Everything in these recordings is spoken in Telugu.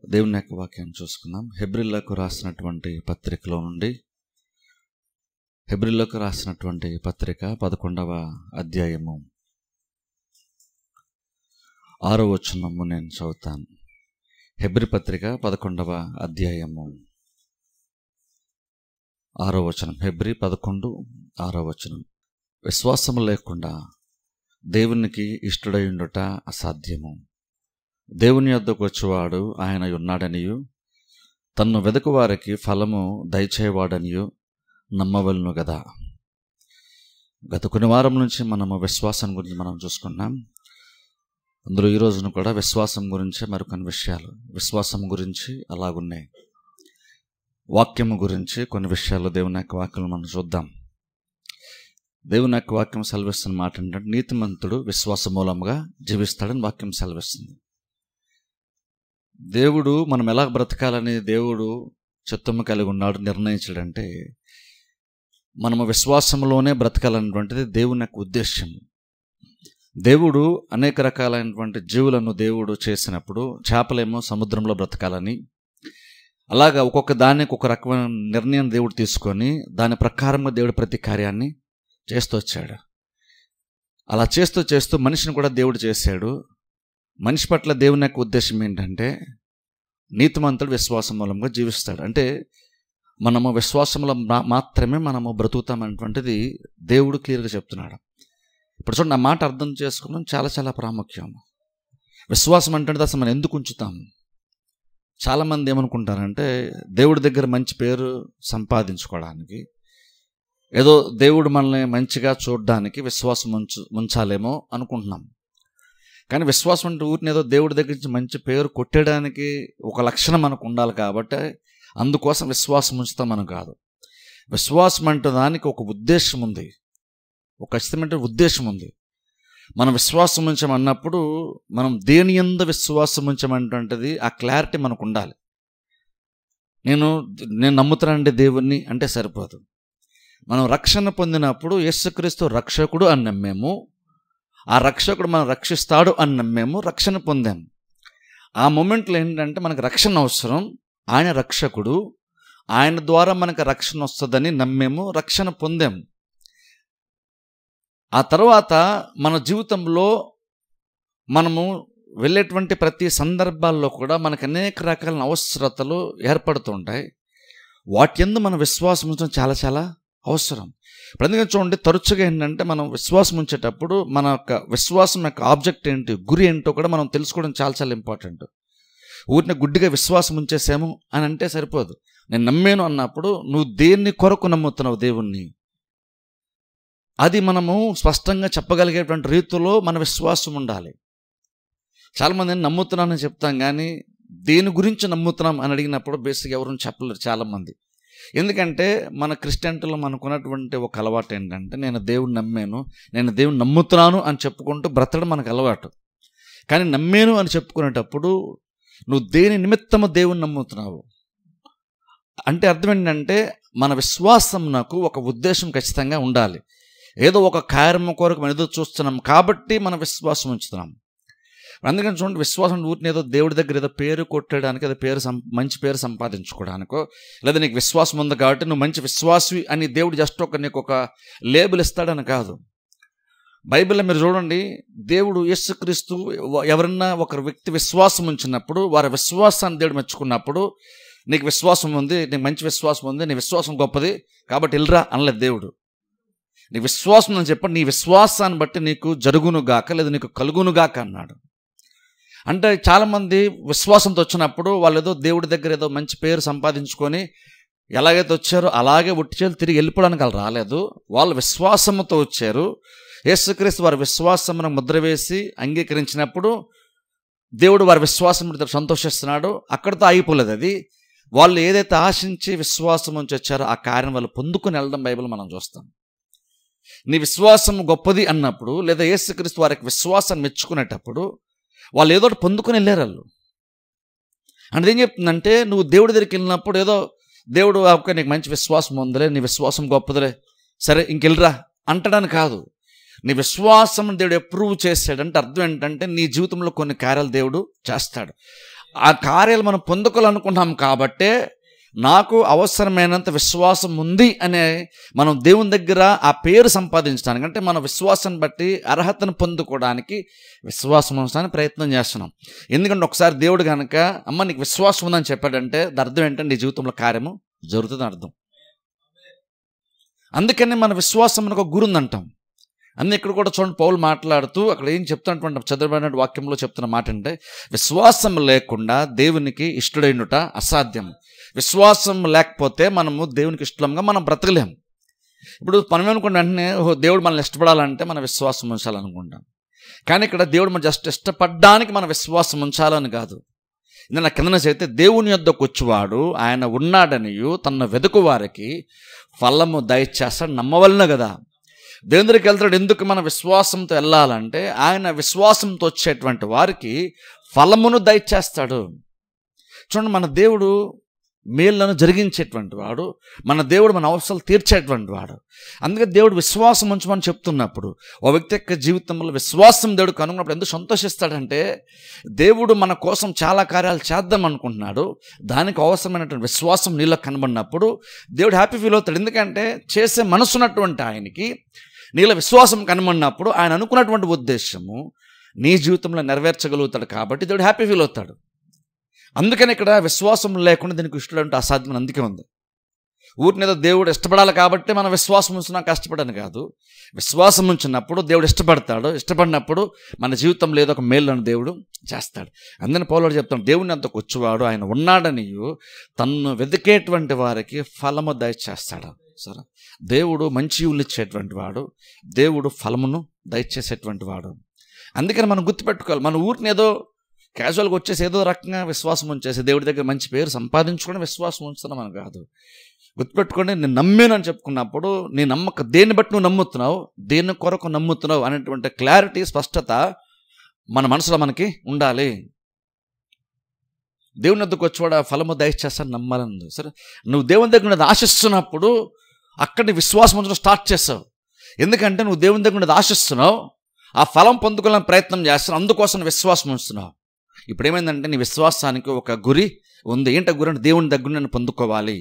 దేవుని యొక్క వాక్యాన్ని చూసుకుందాం. హెబ్రీలకు రాసినటువంటి పత్రికలో నుండి, హెబ్రీలకు రాసినటువంటి పత్రిక 11వ అధ్యాయము 6వ వచనము నేను చదువుతాను. హెబ్రీ పత్రిక 11వ అధ్యాయము 6వ వచనం. హెబ్రీ 11, 6వ వచనం. విశ్వాసము లేకుండా దేవునికి ఇష్టడయుండుట అసాధ్యము. దేవుని యొద్దకు వచ్చేవాడు ఆయన ఉన్నాడనియు, తన్ను వెదకు వారికి ఫలము దయచేవాడనియు నమ్మవలను గదా. గత కొన్ని వారం నుంచి మనము విశ్వాసం గురించి మనం చూసుకున్నాం. అందులో ఈ రోజున కూడా విశ్వాసం గురించి మరికొన్ని విషయాలు, విశ్వాసం గురించి అలాగున్నాయి, వాక్యము గురించి కొన్ని విషయాలు దేవుని యొక్క వాక్యం మనం చూద్దాం. దేవుని యొక్క వాక్యం సెలవిస్తున్న మాట ఏంటంటే, నీతిమంతుడు విశ్వాస మూలంగా జీవిస్తాడని వాక్యం సెలవిస్తుంది. దేవుడు మనం ఎలా బ్రతకాలని దేవుడు చిత్తము కలిగి ఉన్నాడు, నిర్ణయించాడంటే మనము విశ్వాసంలోనే బ్రతకాలన్నటువంటిది దేవుని యొక్క ఉద్దేశం. దేవుడు అనేక రకాలైనటువంటి జీవులను దేవుడు చేసినప్పుడు, చేపలేమో సముద్రంలో బ్రతకాలని, అలాగా ఒక్కొక్క దానికి ఒక రకమైన నిర్ణయం దేవుడు తీసుకొని దాని ప్రకారంగా దేవుడు ప్రతి కార్యాన్ని చేస్తూ వచ్చాడు. అలా చేస్తూ చేస్తూ మనిషిని కూడా దేవుడు చేశాడు. మనిషి పట్ల దేవుని యొక్క ఉద్దేశం ఏంటంటే, నీతిమంతుడు విశ్వాసం మూలంగా జీవిస్తాడు. అంటే మనము విశ్వాసంలో మాత్రమే మనము బ్రతుకుతామనేటువంటిది దేవుడు క్లియర్గా చెప్తున్నాడు. ఇప్పుడు చూడండి, ఆ మాట అర్థం చేసుకోవడం చాలా చాలా ప్రాముఖ్యం. విశ్వాసం అంటే అసలు మనం ఎందుకు ఉంచుతాం? చాలామంది ఏమనుకుంటారంటే, దేవుడి దగ్గర మంచి పేరు సంపాదించుకోవడానికి, ఏదో దేవుడు మనల్ని మంచిగా చూడడానికి విశ్వాసం ఉంచాలేమో అనుకుంటున్నాం. కానీ విశ్వాసం అంటే ఊరిని ఏదో దేవుడి దగ్గర నుంచి మంచి పేరు కొట్టేయడానికి ఒక లక్షణం మనకు ఉండాలి కాబట్టి అందుకోసం విశ్వాసం ఉంచుతాం మనం కాదు. విశ్వాసం అంటే దానికి ఒక ఉద్దేశం ఉంది, ఒక ఖచ్చితమైన ఉద్దేశం ఉంది. మనం విశ్వాసం ఉంచమన్నప్పుడు మనం దేని యందు విశ్వాసం ఉంచమంటుంటుంది ఆ క్లారిటీ మనకు ఉండాలి. నేను నమ్ముతానండి దేవుణ్ణి అంటే సరిపోదు. మనం రక్షణ పొందినప్పుడు యేసుక్రీస్తు రక్షకుడు అని నమ్మాము, ఆ రక్షకుడు మనం రక్షిస్తాడు అని నమ్మాము, రక్షణ పొందాము. ఆ మూమెంట్లో ఏంటంటే మనకు రక్షణ అవసరం, ఆయన రక్షకుడు, ఆయన ద్వారా మనకు రక్షణ వస్తుందని నమ్మాము, రక్షణ పొందాము. ఆ తర్వాత మన జీవితంలో మనము వెళ్ళేటువంటి ప్రతి సందర్భాల్లో కూడా మనకు అనేక రకాల అవసరతలు ఏర్పడుతుంటాయి. వాటి యందు మన విశ్వాసం ఉంచడం చాలా చాలా అవసరం. ఇప్పుడు అందుకని చూడండి, తరచుగా ఏంటంటే మనం విశ్వాసం ఉంచేటప్పుడు మన యొక్క విశ్వాసం యొక్క ఆబ్జెక్ట్ ఏంటి, గురి ఏంటో కూడా మనం తెలుసుకోవడం చాలా చాలా ఇంపార్టెంట్. ఊరిని గుడ్డిగా విశ్వాసం ఉంచేసాము అని అంటే సరిపోదు. నేను నమ్మాను అన్నప్పుడు నువ్వు దేన్ని కొరకు నమ్ముతున్నావు దేవుణ్ణి, అది మనము స్పష్టంగా చెప్పగలిగేటువంటి రీతిలో మన విశ్వాసం ఉండాలి. చాలామంది నమ్ముతున్నానని చెప్తాం, కానీ దేని గురించి నమ్ముతున్నాం అని అడిగినప్పుడు బేసిక్గా ఎవరు చెప్పలేరు చాలామంది. ఎందుకంటే మన క్రిస్టియన్లో మనకున్నటువంటి ఒక అలవాటు ఏంటంటే, నేను దేవుణ్ణి నమ్మాను, నేను దేవుణ్ణి నమ్ముతున్నాను అని చెప్పుకుంటూ బ్రతకడం మనకు అలవాటు. కానీ నమ్మాను అని చెప్పుకునేటప్పుడు నువ్వు దేని నిమిత్తము దేవుణ్ణి నమ్ముతున్నావు అంటే అర్థం ఏంటంటే, మన విశ్వాసం నాకు ఒక ఉద్దేశం ఖచ్చితంగా ఉండాలి. ఏదో ఒక కార్యము కొరకు మనం ఎదురు చూస్తున్నాం కాబట్టి మన విశ్వాసం ఉంచుతున్నాం. అందుకని చూడండి, విశ్వాసం ఊరిని ఏదో దేవుడి దగ్గర ఏదో పేరు కొట్టడానికి, ఏదో మంచి పేరు సంపాదించుకోవడానికో, లేదా నీకు విశ్వాసం ఉంది కాబట్టి నువ్వు మంచి విశ్వాసి అని దేవుడు జస్ట్ నీకు ఒక లేబుల్ ఇస్తాడని కాదు. బైబిల్లో మీరు చూడండి, దేవుడు యేసుక్రీస్తు ఎవరన్నా ఒక వ్యక్తి విశ్వాసం ఉంచినప్పుడు, వారి విశ్వాసాన్ని దేవుడు మెచ్చుకున్నప్పుడు, నీకు విశ్వాసం ఉంది, నీకు మంచి విశ్వాసం ఉంది, నీ విశ్వాసం గొప్పది కాబట్టి వెళ్ళరా అనలేదు దేవుడు. నీ విశ్వాసం అని చెప్పి నీ విశ్వాసాన్ని బట్టి నీకు జరుగునుగాక లేదా నీకు కలుగునుగాక అన్నాడు. అంటే చాలామంది విశ్వాసంతో వచ్చినప్పుడు వాళ్ళు ఏదో దేవుడి దగ్గర ఏదో మంచి పేరు సంపాదించుకొని ఎలాగైతే వచ్చారో అలాగే ఒట్టిచేలు తిరిగి వెళ్ళిపోవడానికి వాళ్ళు రాలేదు. వాళ్ళు విశ్వాసంతో వచ్చారు. యేసుక్రీస్తు వారి విశ్వాసమును ముద్ర వేసి అంగీకరించినప్పుడు దేవుడు వారి విశ్వాసం సంతోషిస్తున్నాడు. అక్కడితో ఆగిపోలేదు అది. వాళ్ళు ఏదైతే ఆశించి విశ్వాసం ఉంచి వచ్చారో ఆ కార్యం వాళ్ళు పొందుకుని వెళ్ళడం బైబిల్ మనం చూస్తాం. నీ విశ్వాసం గొప్పది అన్నప్పుడు, లేదా యేసుక్రీస్తు వారికి విశ్వాసాన్ని మెచ్చుకునేటప్పుడు వాళ్ళు ఏదో పొందుకుని వెళ్ళారు వాళ్ళు. అంటే ఏం చెప్తుందంటే, నువ్వు దేవుడి దగ్గరికి వెళ్ళినప్పుడు ఏదో దేవుడు నీకు మంచి విశ్వాసం ఉందిలే, నీ విశ్వాసం గొప్పదిలే, సరే ఇంకెళ్ళరా అంటడానికి కాదు. నీ విశ్వాసం దేవుడు అప్రూవ్ చేశాడంటే అర్థం ఏంటంటే నీ జీవితంలో కొన్ని కార్యాలు దేవుడు చేస్తాడు. ఆ కార్యాలు మనం పొందుకోవాలనుకుంటున్నాం కాబట్టే నాకు అవసరమైనంత విశ్వాసం ఉంది అనే మనం దేవుని దగ్గర ఆ పేరు సంపాదించడానికి, అంటే మన విశ్వాసాన్ని బట్టి అర్హతను పొందుకోవడానికి విశ్వాసం ఉంచడానికి ప్రయత్నం చేస్తున్నాం. ఎందుకంటే ఒకసారి దేవుడు కనుక అమ్మ నీకు విశ్వాసం ఉందని చెప్పాడంటే అర్థం ఏంటంటే నీ జీవితంలో కార్యము జరుగుతుందని అర్థం. అందుకని మన విశ్వాసం మనకు ఒక గురి ఉందంటాం. ఇక్కడ కూడా చూడండి, పౌలు మాట్లాడుతూ అక్కడ ఏం చెప్తున్నటువంటి చదవబడిన వాక్యంలో చెప్తున్న మాట అంటే, విశ్వాసం లేకుండా దేవునికి ఇష్టడైనట అసాధ్యం. విశ్వాసం లేకపోతే మనము దేవునికి ఇష్టంగా మనం బ్రతకలేం. ఇప్పుడు మనం అనుకుంటే వెంటనే దేవుడు మనల్ని ఇష్టపడాలంటే మన విశ్వాసం ఉంచాలనుకుంటాం. కానీ ఇక్కడ దేవుడు మనం జస్ట్ ఇష్టపడడానికి మన విశ్వాసం ఉంచాలని కాదు. నా కిందన చేస్తే దేవుని యొద్దకు వచ్చేవాడు ఆయన ఉన్నాడనియు తన వెతుకు వారికి ఫలము దయచేస్తాడు నమ్మవలన కదా. దేవుని దగ్గరికి వెళ్తాడు. ఎందుకు? మన విశ్వాసంతో వెళ్ళాలంటే ఆయన విశ్వాసంతో వచ్చేటువంటి వారికి ఫలమును దయచేస్తాడు. చూడండి, మన దేవుడు మేళ్లను జరిగించేటువంటి వాడు, మన దేవుడు మన అవసరాలు తీర్చేటువంటి వాడు. అందుకే దేవుడు విశ్వాసం ఉంచమని చెప్తున్నప్పుడు ఓ వ్యక్తి యొక్క జీవితంలో విశ్వాసం దేవుడు కనుగొన్నప్పుడు ఎందుకు సంతోషిస్తాడంటే, దేవుడు మన కోసం చాలా కార్యాలు చేద్దాం అనుకుంటున్నాడు, దానికి అవసరమైనటువంటి విశ్వాసం నీలో కనబడినప్పుడు దేవుడు హ్యాపీ ఫీల్ అవుతాడు. ఎందుకంటే చేసే మనసున్నటువంటి ఆయనకి నీలో విశ్వాసం కనబడినప్పుడు ఆయన అనుకున్నటువంటి ఉద్దేశము నీ జీవితంలో నెరవేర్చగలుగుతాడు. కాబట్టి దేవుడు హ్యాపీ ఫీల్ అవుతాడు. అందుకని ఇక్కడ విశ్వాసం లేకుండా దీనికి ఇష్టం అంటే అసాధ్యం. అందుకే ఉంది. ఊరినేదో దేవుడు ఇష్టపడాలి కాబట్టి మనం విశ్వాసం ఉంచినా కష్టపడని కాదు. విశ్వాసం ఉంచినప్పుడు దేవుడు ఇష్టపడతాడు. ఇష్టపడినప్పుడు మన జీవితంలో ఏదో ఒక మేలును దేవుడు చేస్తాడు. అందుకని పౌలు చెప్తాడు, దేవుని అంతకు వచ్చేవాడు ఆయన ఉన్నాడని తన్ను వెతికేటువంటి వారికి ఫలము దయచేస్తాడు. సరే, దేవుడు మంచి ఊళ్ళు ఇచ్చేటువంటి వాడు, దేవుడు ఫలమును దయచేసేటువంటి వాడు. అందుకని మనం గుర్తుపెట్టుకోవాలి, మన ఊరిని ఏదో క్యాజువల్గా వచ్చేసి ఏదో రకంగా విశ్వాసం ఉంచేసి దేవుడి దగ్గర మంచి పేరు సంపాదించుకోవడం విశ్వాసం ఉంచుతున్నాం అని కాదు. గుర్తుపెట్టుకోండి, నేను నమ్మానని చెప్పుకున్నప్పుడు నీ నమ్మకం దేన్ని బట్టి నువ్వు నమ్ముతున్నావు, దేని కొరకు నమ్ముతున్నావు అనేటువంటి క్లారిటీ, స్పష్టత మన మనసులో మనకి ఉండాలి. దేవుని వద్దకు వచ్చేవాడు ఫలము దయచేస్తాను నమ్మాలని. సరే, నువ్వు దేవుని దగ్గర ఉన్నది ఆశిస్తున్నప్పుడు అక్కడ విశ్వాసం ఉంచడం స్టార్ట్ చేస్తావు. ఎందుకంటే నువ్వు దేవుని దగ్గర ఉన్నది ఆశిస్తున్నావు, ఆ ఫలం పొందుకోవాలని ప్రయత్నం చేస్తున్నావు, అందుకోసం విశ్వాసం ఉంచుతున్నావు. ఇప్పుడు ఏమైందంటే నీ విశ్వాసానికి ఒక గురి ఉంది. ఏంటి గురి అంటే దేవుని దగ్గర నేను పొందుకోవాలి.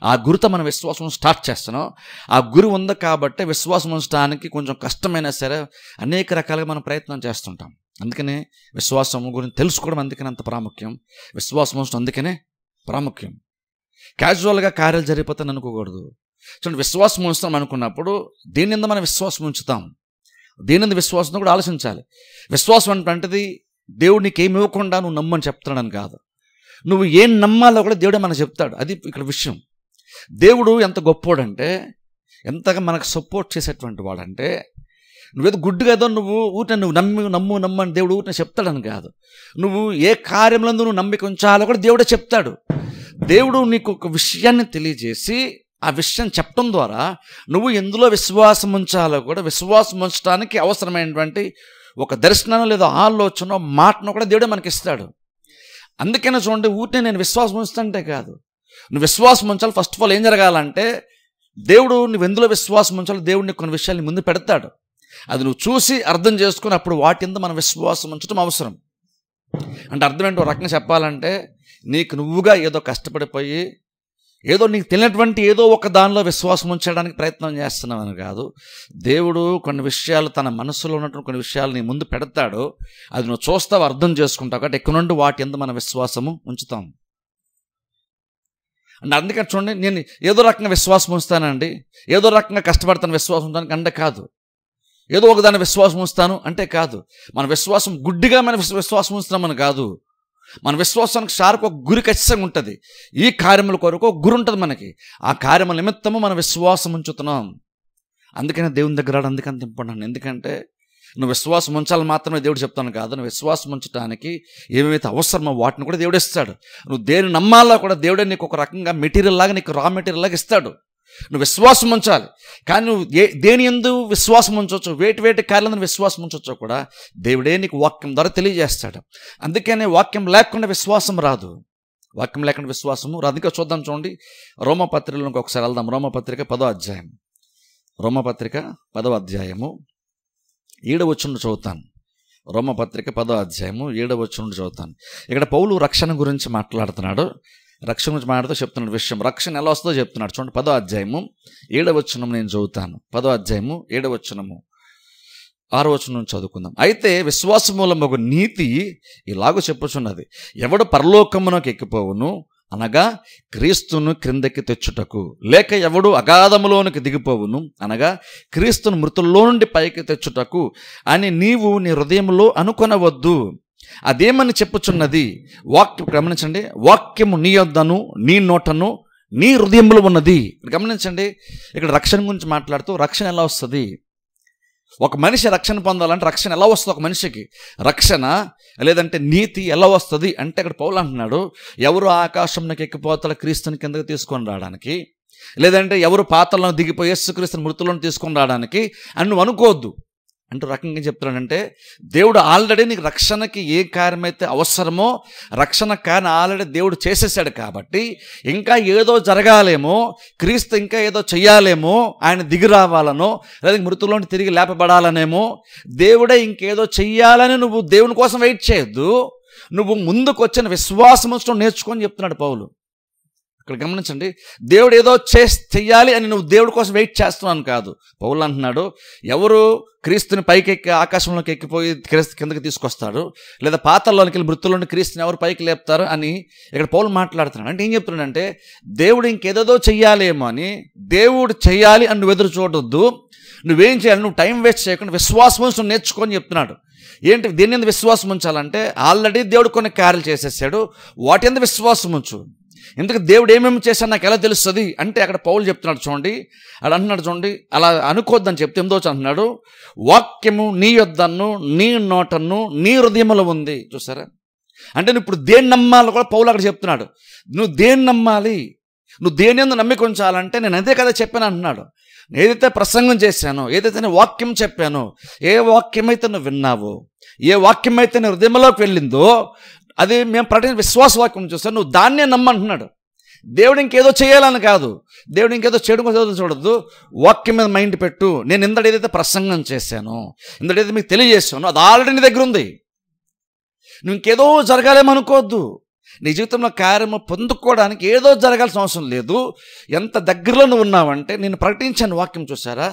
ఆ గురితో మనం విశ్వాసం స్టార్ట్ చేస్తున్నాం. ఆ గురి ఉంది కాబట్టి విశ్వాసం ఉంచడానికి కొంచెం కష్టమైనా సరే అనేక రకాలుగా మనం ప్రయత్నం చేస్తుంటాం. అందుకనే విశ్వాసం గురించి తెలుసుకోవడం అందుకనే అంత ప్రాముఖ్యం. విశ్వాసం ఉంచడం అందుకనే ప్రాముఖ్యం. క్యాజువల్గా కార్యాలు జరిగిపోతాను అనుకోకూడదు. చూడండి, విశ్వాసం ఉంచుతాం అనుకున్నప్పుడు దేని మీద మనం విశ్వాసం ఉంచుతాం, దేని మీద విశ్వాసం కూడా ఆలోచించాలి. విశ్వాసం అంటే దేవుడు నీకేమి ఇవ్వకుండా నువ్వు నమ్మని చెప్తాడని కాదు. నువ్వు ఏం నమ్మాలో కూడా దేవుడే మనకు చెప్తాడు. అది ఇక్కడ విషయం. దేవుడు ఎంత గొప్పోడంటే, ఎంతగా మనకు సపోర్ట్ చేసేటువంటి వాడంటే, నువ్వేదో గుడ్డుగా ఏదో నువ్వు ఊరిని నువ్వు నమ్ము అని దేవుడు ఊరిని చెప్తాడని కాదు. నువ్వు ఏ కార్యంలో నువ్వు నమ్మిక ఉంచాలో కూడా దేవుడే చెప్తాడు. దేవుడు నీకు ఒక విషయాన్ని తెలియజేసి ఆ విషయం చెప్పడం ద్వారా నువ్వు ఎందులో విశ్వాసం ఉంచాలో కూడా విశ్వాసం ఉంచడానికి అవసరమైనటువంటి ఒక దర్శనం లేదా ఆలోచన మాటను కూడా దేవుడే మనకి ఇస్తాడు. అందుకనే చూడండి, ఊరినే నేను విశ్వాసం ఉంచుతుంటే కాదు, నువ్వు విశ్వాసం ఉంచాలి. ఫస్ట్ ఆఫ్ ఆల్ ఏం జరగాలంటే, దేవుడు నువ్వు ఎందులో విశ్వాసం ఉంచాలో దేవుడు నీకు కొన్ని విషయాలు ముందు పెడతాడు. అది నువ్వు చూసి అర్థం చేసుకుని అప్పుడు వాటి మీద మన విశ్వాసం ఉంచడం అవసరం. అంటే అర్థం ఏంటో రకంగా చెప్పాలంటే, నీకు నువ్వుగా ఏదో కష్టపడిపోయి ఏదో నీకు తెలియనటువంటి ఏదో ఒక దానిలో విశ్వాసం ఉంచడానికి ప్రయత్నం చేస్తున్నామని కాదు. దేవుడు కొన్ని విషయాలు తన మనసులో ఉన్నటువంటి కొన్ని విషయాలు నీ ముందు పెడతాడు. అది నువ్వు చూస్తావు, అర్థం చేసుకుంటావు. కాబట్టి ఎక్కువ నుండి వాటి ఎంత మన విశ్వాసము ఉంచుతాం. అంటే అందుకని చూడండి, నేను ఏదో రకంగా విశ్వాసం ఉంచుతానండి, ఏదో రకంగా కష్టపడతాను విశ్వాసం ఉంచడానికి అంటే కాదు. ఏదో ఒకదాన్ని విశ్వాసం ఉంచుతాను అంటే కాదు. మన విశ్వాసం గుడ్డిగా మన విశ్వాసం ఉంచుతామని కాదు. మన విశ్వాసానికి షార్ప్ ఒక గురి ఖచ్చితంగా ఉంటుంది. ఈ కార్యముల కొరకు ఒక గురి ఉంటుంది మనకి. ఆ కార్యముల నిమిత్తము మన విశ్వాసం ఉంచుతున్నాం. అందుకనే దేవుని దగ్గర రావడం అందుకంత ఇంపార్టెంట్. ఎందుకంటే నువ్వు విశ్వాసం ఉంచాలని మాత్రమే దేవుడు చెప్తాను కాదు, నువ్వు విశ్వాసం ఉంచడానికి ఏమైతే అవసరమో వాటిని కూడా దేవుడు ఇస్తాడు. నువ్వు దేని నమ్మాలో కూడా దేవుడే నీకు ఒక రకంగా మెటీరియల్ లాగా, నీకు రా మెటీరియల్ లాగా ఇస్తాడు. నువ్వు విశ్వాసం ఉంచాలి. కానీ నువ్వు దేని యందు విశ్వాసం ఉంచవచ్చు, వేటి కార్యాలను విశ్వాసం ఉంచవచ్చో కూడా దేవుడే నీకు వాక్యం ద్వారా తెలియజేస్తాడు. అందుకనే వాక్యం లేకుండా విశ్వాసం రాదు. వాక్యం లేకుండా విశ్వాసము రాదు. అందుకే చూద్దాం, చూడండి, రోమపత్రికలోకి ఒకసారి వెళ్దాం. రోమపత్రిక 10వ అధ్యాయం. రోమపత్రిక 10వ అధ్యాయము 7వ వచనం చదువుతాను. రోమపత్రిక 10వ అధ్యాయము 7వ వచనం నుండి చదువుతాను. ఇక్కడ పౌలు రక్షణ గురించి మాట్లాడుతున్నాడు. రక్షణ గురించి మాట్లాడుతూ చెప్తున్నాడు విషయం. రక్షణ ఎలా వస్తుందో చెప్తున్నాడు. చూడండి 10వ అధ్యాయము 7వ వచనం నేను చదువుతాను. 10వ అధ్యాయము 7వ వచనము 6వ వచనం నుంచి చదువుకుందాం. అయితే విశ్వాసమూలము ఒక నీతి ఇలాగూ చెప్పుచున్నది, ఎవడు పరలోకమునకు ఎక్కిపోవును అనగా క్రీస్తును క్రిందకి తెచ్చుటకు, లేక ఎవడు అగాధములోనికి దిగిపోవును అనగా క్రీస్తును మృతుల్లో నుండి పైకి తెచ్చుటకు అని నీవు నీ హృదయంలో అనుకొనవద్దు. అదేమని చెప్పుచున్నది, గమనించండి, వాక్యము నీ యొద్దను నీ నోటను నీ హృదయంలో ఉన్నది. గమనించండి, ఇక్కడ రక్షణ గురించి మాట్లాడుతూ రక్షణ ఎలా వస్తుంది, ఒక మనిషి రక్షణ పొందాలంటే రక్షణ ఎలా వస్తుంది, ఒక మనిషికి రక్షణ లేదంటే నీతి ఎలా వస్తుంది అంటే ఇక్కడ పౌలు అంటున్నాడు, ఎవరు ఆకాశంలోకి ఎక్కిపోతారో క్రీస్తుని కిందకి తీసుకొని రావడానికి, లేదంటే ఎవరు పాతాళంలో దిగిపోయి యేసుక్రీస్తుని మృతులను తీసుకొని రావడానికి అని నువ్వు అనుకోవద్దు అంటూ రకంగా చెప్తున్నాడంటే, దేవుడు ఆల్రెడీ నీకు రక్షణకి ఏ కార్యమైతే అవసరమో రక్షణ కార్యం ఆల్రెడీ దేవుడు చేసేసాడు. కాబట్టి ఇంకా ఏదో జరగాలేమో, క్రీస్తు ఇంకా ఏదో చెయ్యాలేమో, ఆయన దిగి రావాలనో లేదా మృతుల్లోని తిరిగి లేపబడాలనేమో, దేవుడే ఇంకేదో చెయ్యాలని నువ్వు దేవుని కోసం వెయిట్ చేయొద్దు. నువ్వు ముందుకు వచ్చిన విశ్వాసం నేర్చుకొని చెప్తున్నాడు పౌలు. ఇక్కడ గమనించండి, దేవుడు ఏదో చెయ్యాలి అని నువ్వు దేవుడి కోసం వెయిట్ చేస్తున్నాను కాదు. పౌలు అంటున్నాడు, ఎవరు క్రీస్తుని పైకి ఎక్కి ఆకాశంలోకి ఎక్కిపోయి క్రీస్తు కిందకి తీసుకొస్తాడు, లేదా పాతాళంలోకి వెళ్ళి మృతుల్లోని క్రీస్తుని ఎవరు పైకి లేపుతారు అని ఇక్కడ పౌలు మాట్లాడుతున్నాడు. అంటే ఏం చెప్తున్నాడంటే, దేవుడు ఇంకేదో చెయ్యాలేమో అని, దేవుడు చెయ్యాలి అని నువ్వు ఎదురు చూడొద్దు. నువ్వేం చేయాలి, నువ్వు టైం వేస్ట్ చేయకుండా విశ్వాసం నేర్చుకొని చెప్తున్నాడు. ఏంటి, దేని మీద విశ్వాసం ఉంచాలంటే ఆల్రెడీ దేవుడు కొన్ని కార్యాలు చేసేసాడు, వాటి మీద విశ్వాసం ఉంచు. ఎందుకు దేవుడు ఏమేమి చేశాడు నాకు ఎలా తెలుస్తుంది అంటే అక్కడ పౌలు చెప్తున్నాడు. చూడండి, అలా అంటున్నాడు, చూడండి, అలా అనుకోద్దని చెప్తే 8వ అంటున్నాడు, వాక్యము నీ యొద్దను నీ నోటను నీ హృదయంలో ఉంది. చూసారా, అంటే నువ్వు ఇప్పుడు దేన్ని నమ్మాలో కూడా పౌలు అక్కడ చెప్తున్నాడు. నువ్వు దేన్ని నమ్మాలి, నువ్వు దేని యందు నమ్మిక ఉంచాలంటే నేను అదే కదా చెప్పాను అంటున్నాడు. ఏదైతే ప్రసంగం చేశానో, ఏదైతే నేను వాక్యం చెప్పానో, ఏ వాక్యమైతే నువ్వు విన్నావో, ఏ వాక్యమైతే నీ హృదయంలోకి వెళ్ళిందో అది మేము ప్రకటించిన విశ్వాస వాక్యం చూస్తాను, నువ్వు దాన్నే నమ్మంటున్నాడు. దేవుడు ఇంకేదో చేయాలని కాదు, దేవుడు ఇంకేదో చేయడం కోసం చూడద్దు. వాక్యం మీద మైండ్ పెట్టు. నేను ఇందడు ఏదైతే ప్రసంగం చేశానో, ఇందడు ఏదైతే మీకు తెలియజేస్తానో అది ఆల్రెడీ నీ దగ్గర ఉంది. నువ్వు ఇంకేదో జరగాలేమనుకోవద్దు. నీ జీవితంలో కార్యము పొందుకోవడానికి ఏదో జరగాల్సిన అవసరం లేదు. ఎంత దగ్గరలో నువ్వు ఉన్నావంటే, నేను ప్రకటించాను వాక్యం చూసారా,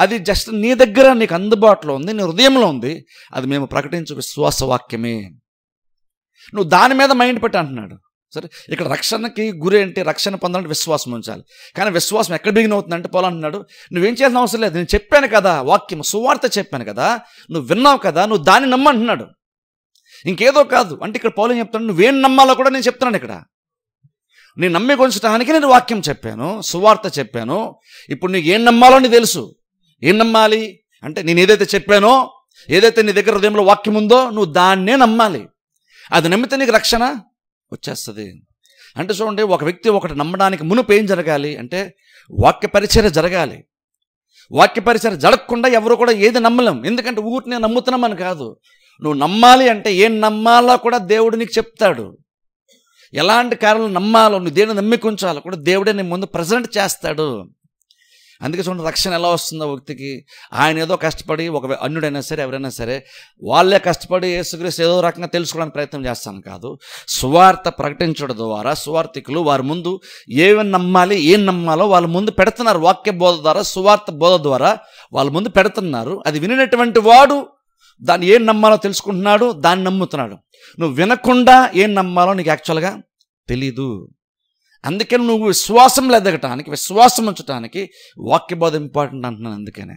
అది జస్ట్ నీ దగ్గర నీకు అందుబాటులో ఉంది, నీ హృదయంలో ఉంది. అది మేము ప్రకటించే విశ్వాస వాక్యమే. నువ్వు దాని మీద మైండ్ పెట్టి అంటున్నాడు. సరే, ఇక్కడ రక్షణకి గురి ఏంటి, రక్షణ పొందాలంటే విశ్వాసం ఉంచాలి. కానీ విశ్వాసం ఎక్కడ బిగిన్ అవుతుందంటే పౌలు అంటున్నాడు, నువ్వేం చేయాల్సిన అవసరం లేదు, నేను చెప్పాను కదా, వాక్యం సువార్త చెప్పాను కదా, నువ్వు విన్నావు కదా, నువ్వు దాన్ని నమ్మంటున్నాడు, ఇంకేదో కాదు. అంటే ఇక్కడ పౌలు ఏం చెప్తాను, నువ్వేం నమ్మాలో కూడా నేను చెప్తున్నాను. ఇక్కడ నేను నమ్మిక ఉంచడానికి నేను వాక్యం చెప్పాను, సువార్త చెప్పాను. ఇప్పుడు నీకు ఏం నమ్మాలో నీకు తెలుసు. ఏం నమ్మాలి అంటే, నేను ఏదైతే చెప్పానో, ఏదైతే నీ దగ్గర హృదయంలో వాక్యం ఉందో నువ్వు దాన్నే నమ్మాలి. అది నమ్మితే నీకు రక్షణ వచ్చేస్తుంది. అంటే చూడండి, ఒక వ్యక్తి ఒకటి నమ్మడానికి మునుపు ఏం జరగాలి అంటే వాక్య పరిచర్య జరగాలి. వాక్య పరిచర్య జరగకుండా ఎవరు కూడా ఏది నమ్మలేం. ఎందుకంటే ఊరిని నమ్ముతున్నామని కాదు, నువ్వు నమ్మాలి అంటే ఏం నమ్మాలో కూడా దేవుడు నీకు చెప్తాడు. ఎలాంటి కార్యాలు నమ్మాలో, నువ్వు దేని నమ్మిక ఉంచాలో కూడా దేవుడే నీ ముందు ప్రజెంట్ చేస్తాడు. అందుకే చూడండి, రక్షణ ఎలా వస్తుందో వ్యక్తికి, ఆయన ఏదో కష్టపడి, ఒక అన్యుడైనా సరే ఎవరైనా సరే వాళ్ళే కష్టపడి యేసుక్రీస్తు ఏదో రకంగా తెలుసుకోవడానికి ప్రయత్నం చేస్తాను కాదు. సువార్త ప్రకటించడం ద్వారా సువార్థికులు వారి ముందు ఏమి నమ్మాలి, ఏం నమ్మాలో వాళ్ళ ముందు పెడుతున్నారు. వాక్య బోధ ద్వారా, సువార్త బోధ ద్వారా వాళ్ళ ముందు పెడుతున్నారు. అది వినినటువంటి వాడు దాన్ని ఏం నమ్మాలో తెలుసుకుంటున్నాడు, దాన్ని నమ్ముతున్నాడు. నువ్వు వినకుండా ఏం నమ్మాలో నీకు యాక్చువల్గా తెలీదు. అందుకే నువ్వు విశ్వాసంలో ఎదగటానికి, విశ్వాసం ఉంచడానికి వాక్య బోధ ఇంపార్టెంట్ అంటున్నాను. అందుకనే,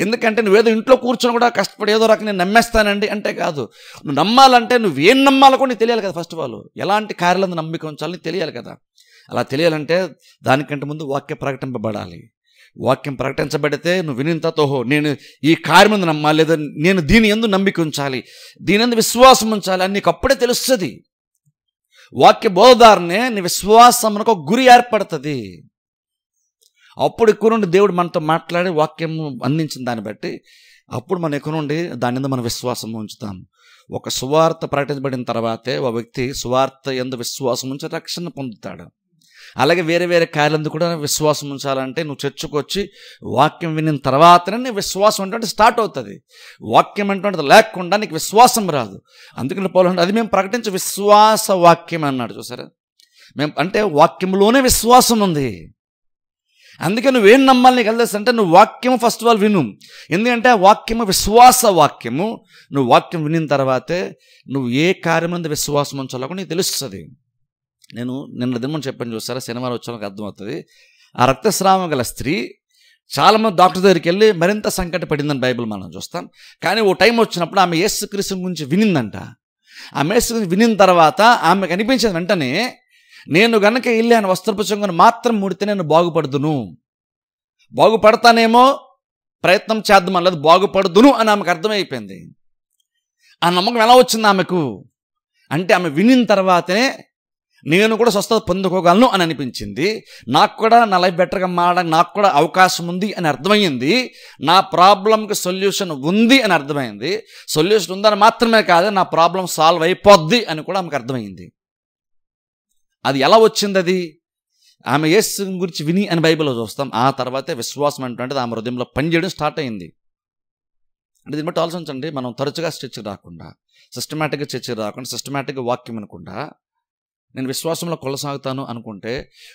ఎందుకంటే నువ్వేదో ఇంట్లో కూర్చొని కూడా కష్టపడి ఏదో రకంగా నేను నమ్మేస్తానండి అంటే కాదు. నువ్వు నమ్మాలంటే నువ్వేం నమ్మాలో కూడా నీకు తెలియాలి కదా. ఫస్ట్ ఆఫ్ ఆల్ ఎలాంటి కార్యాలను నమ్మిక ఉంచాలని తెలియాలి కదా. అలా తెలియాలంటే దానికంటే ముందు వాక్యం ప్రకటింపబడాలి. వాక్యం ప్రకటించబడితే నువ్వు వినిన తర్వాత, ఓహో నేను ఈ కార్యం ముందు నమ్మాలి, లేదా నేను దీని యందు నమ్మిక ఉంచాలి, దీని యందు విశ్వాసం ఉంచాలి అని నీకు అప్పుడే తెలుస్తుంది. వాక్య బోధదారనే నీ విశ్వాసమునకు ఒక గురి ఏర్పడుతుంది. అప్పుడు ఎక్కువ నుండి దేవుడు మనతో మాట్లాడి వాక్యం అందించిన దాన్ని బట్టి అప్పుడు మన ఎక్కువ నుండి దాని మీద మన విశ్వాసం ఉంచుతాం. ఒక సువార్త ప్రకటించబడిన తర్వాతే ఒక వ్యక్తి సువార్త యందు విశ్వాసం ఉంచి రక్షణ పొందుతాడు. అలాగే వేరే వేరే కార్యాలందు కూడా విశ్వాసం ఉంచాలంటే నువ్వు చర్చకు వచ్చి వాక్యం వినిన తర్వాతనే నీ విశ్వాసం అంటే స్టార్ట్ అవుతుంది. వాక్యం అంటే లేకుండా నీకు విశ్వాసం రాదు. అందుకని పౌలు అది మేము ప్రకటించే విశ్వాస వాక్యం అన్నాడు. చూసారా, మేము అంటే వాక్యంలోనే విశ్వాసం ఉంది. అందుకే నువ్వేం నమ్మాలి నీకు తెలుసు అంటే నువ్వు వాక్యము ఫస్ట్ ఆఫ్ ఆల్ విను. ఎందుకంటే ఆ వాక్యము విశ్వాస వాక్యము. నువ్వు వాక్యం వినిన తర్వాతే నువ్వు ఏ కార్యం మీద విశ్వాసం ఉంచాలో నీకు తెలుస్తుంది. నేను నిన్న దినం చెప్పాను చూసారా, శనివారం వచ్చాక అర్థమవుతుంది. ఆ రక్తస్రావం గల స్త్రీ చాలామంది డాక్టర్ దగ్గరికి వెళ్ళి మరింత సంకట పడిందని బైబిల్ మనం చూస్తాం. కానీ ఓ టైం వచ్చినప్పుడు ఆమె యేసుక్రీస్తు గురించి వినిందంట. ఆమె యేసు గురించి వినిన తర్వాత ఆమెకు అనిపించింది వెంటనే, నేను గనక వెళ్ళి ఆయన వస్త్రపు చెంగును మాత్రం ముడితే నేను బాగుపడుదును, బాగుపడతానేమో ప్రయత్నం చేద్దాం అన్నది బాగుపడుదును అని ఆమెకు అర్థమైపోయింది. ఆ నమ్మకం ఎలా వచ్చింది ఆమెకు అంటే ఆమె వినిన తర్వాతనే నేను కూడా స్వస్థత పొందుకోగలను అని అనిపించింది. నాకు కూడా నా లైఫ్ బెటర్గా మారడానికి నాకు కూడా అవకాశం ఉంది అని అర్థమైంది. నా ప్రాబ్లంకి సొల్యూషన్ ఉంది అని అర్థమైంది. సొల్యూషన్ ఉందని మాత్రమే కాదు, నా ప్రాబ్లం సాల్వ్ అయిపోద్ది అని కూడా ఆమెకు అర్థమైంది. అది ఎలా వచ్చింది? అది ఆమె యేసు గురించి విని అని బైబిల్లో చూస్తాం. ఆ తర్వాతే విశ్వాసం అంటే ఆమె హృదయంలో పనిచేయడం స్టార్ట్ అయింది. అంటే దీన్ని బట్టి ఆలోచించండి, మనం తరచుగా చర్చకు రాకుండా, సిస్టమేటిక్గా చర్చకు రాకుండా, సిస్టమేటిక్గా వాక్యం అనుకుండా నేను విశ్వాసంలో కొనసాగుతాను అనుకుంటే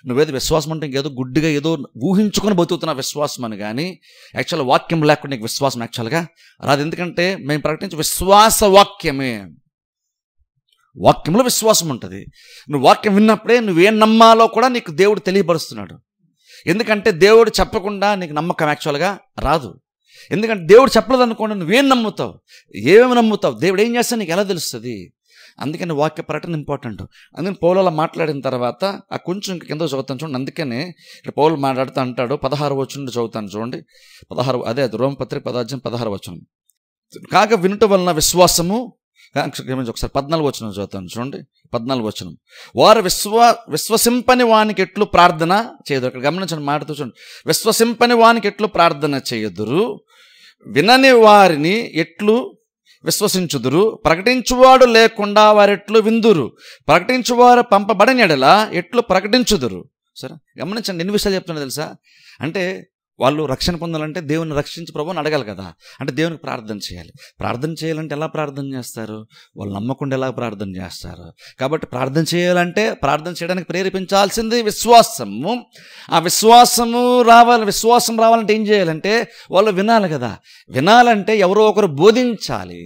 నువ్వేదో విశ్వాసం అంటే ఇంకేదో గుడ్డిగా ఏదో ఊహించుకొని బతుకుతున్న విశ్వాసం అని. కానీ యాక్చువల్ వాక్యం లేకుండా నీకు విశ్వాసం యాక్చువల్గా రాదు. ఎందుకంటే మేము ప్రకటించే విశ్వాస వాక్యమే, వాక్యంలో విశ్వాసం ఉంటుంది. నువ్వు వాక్యం విన్నప్పుడే నువ్వేం నమ్మాలో కూడా నీకు దేవుడు తెలియపరుస్తున్నాడు. ఎందుకంటే దేవుడు చెప్పకుండా నీకు నమ్మకం యాక్చువల్గా రాదు. ఎందుకంటే దేవుడు చెప్పలేదు అనుకోండి, నువ్వేం నమ్ముతావు, ఏమేమి నమ్ముతావు, దేవుడు ఏం చేస్తా నీకు ఎలా తెలుస్తుంది? అందుకని వాక్య ప్రకటన ఇంపార్టెంట్. అందుకని పౌలు అలా మాట్లాడిన తర్వాత ఆ కొంచెం ఇంక కింద చదువుతాను చూడండి. అందుకనే ఇక్కడ పౌలు మాట్లాడుతూ అంటాడు, 16వ వచనం చదువుతాను చూడండి. 16 అదే రోమపత్రిక 16వ వచనం. కాగా వినుట వలన విశ్వాసము, ఒకసారి 14వ వచనం చదువుతాను చూడండి. 14వ వచనం, వారు విశ్వసింపని వానికి ఎట్లు ప్రార్థన చేయదు. అక్కడ గమనించండి, మాటతో చూడండి. విశ్వసింపని వానికి ఎట్లు ప్రార్థన చేయదురు, వినని వారిని ఎట్లు విశ్వసించుదురు, ప్రకటించువాడు లేకుండా వారెట్లు విందురు, ప్రకటించువారు పంపబడని యెడల ఎట్లు ప్రకటించుదురు. సరే గమనించండి, ఎన్ని విషయాలు చెప్తున్నా తెలుసా? అంటే వాళ్ళు రక్షణ పొందాలంటే దేవుని రక్షించి ప్రభువుని అడగాలి కదా. అంటే దేవునికి ప్రార్థన చేయాలి. ప్రార్థన చేయాలంటే ఎలా ప్రార్థన చేస్తారు? వాళ్ళు నమ్మకుండా ఎలా ప్రార్థన చేస్తారు? కాబట్టి ప్రార్థన చేయాలంటే ప్రార్థన చేయడానికి ప్రేరేపించాల్సింది విశ్వాసము. ఆ విశ్వాసం రావాలంటే ఏం చేయాలంటే వాళ్ళు వినాలి కదా. వినాలంటే ఎవరో ఒకరు బోధించాలి.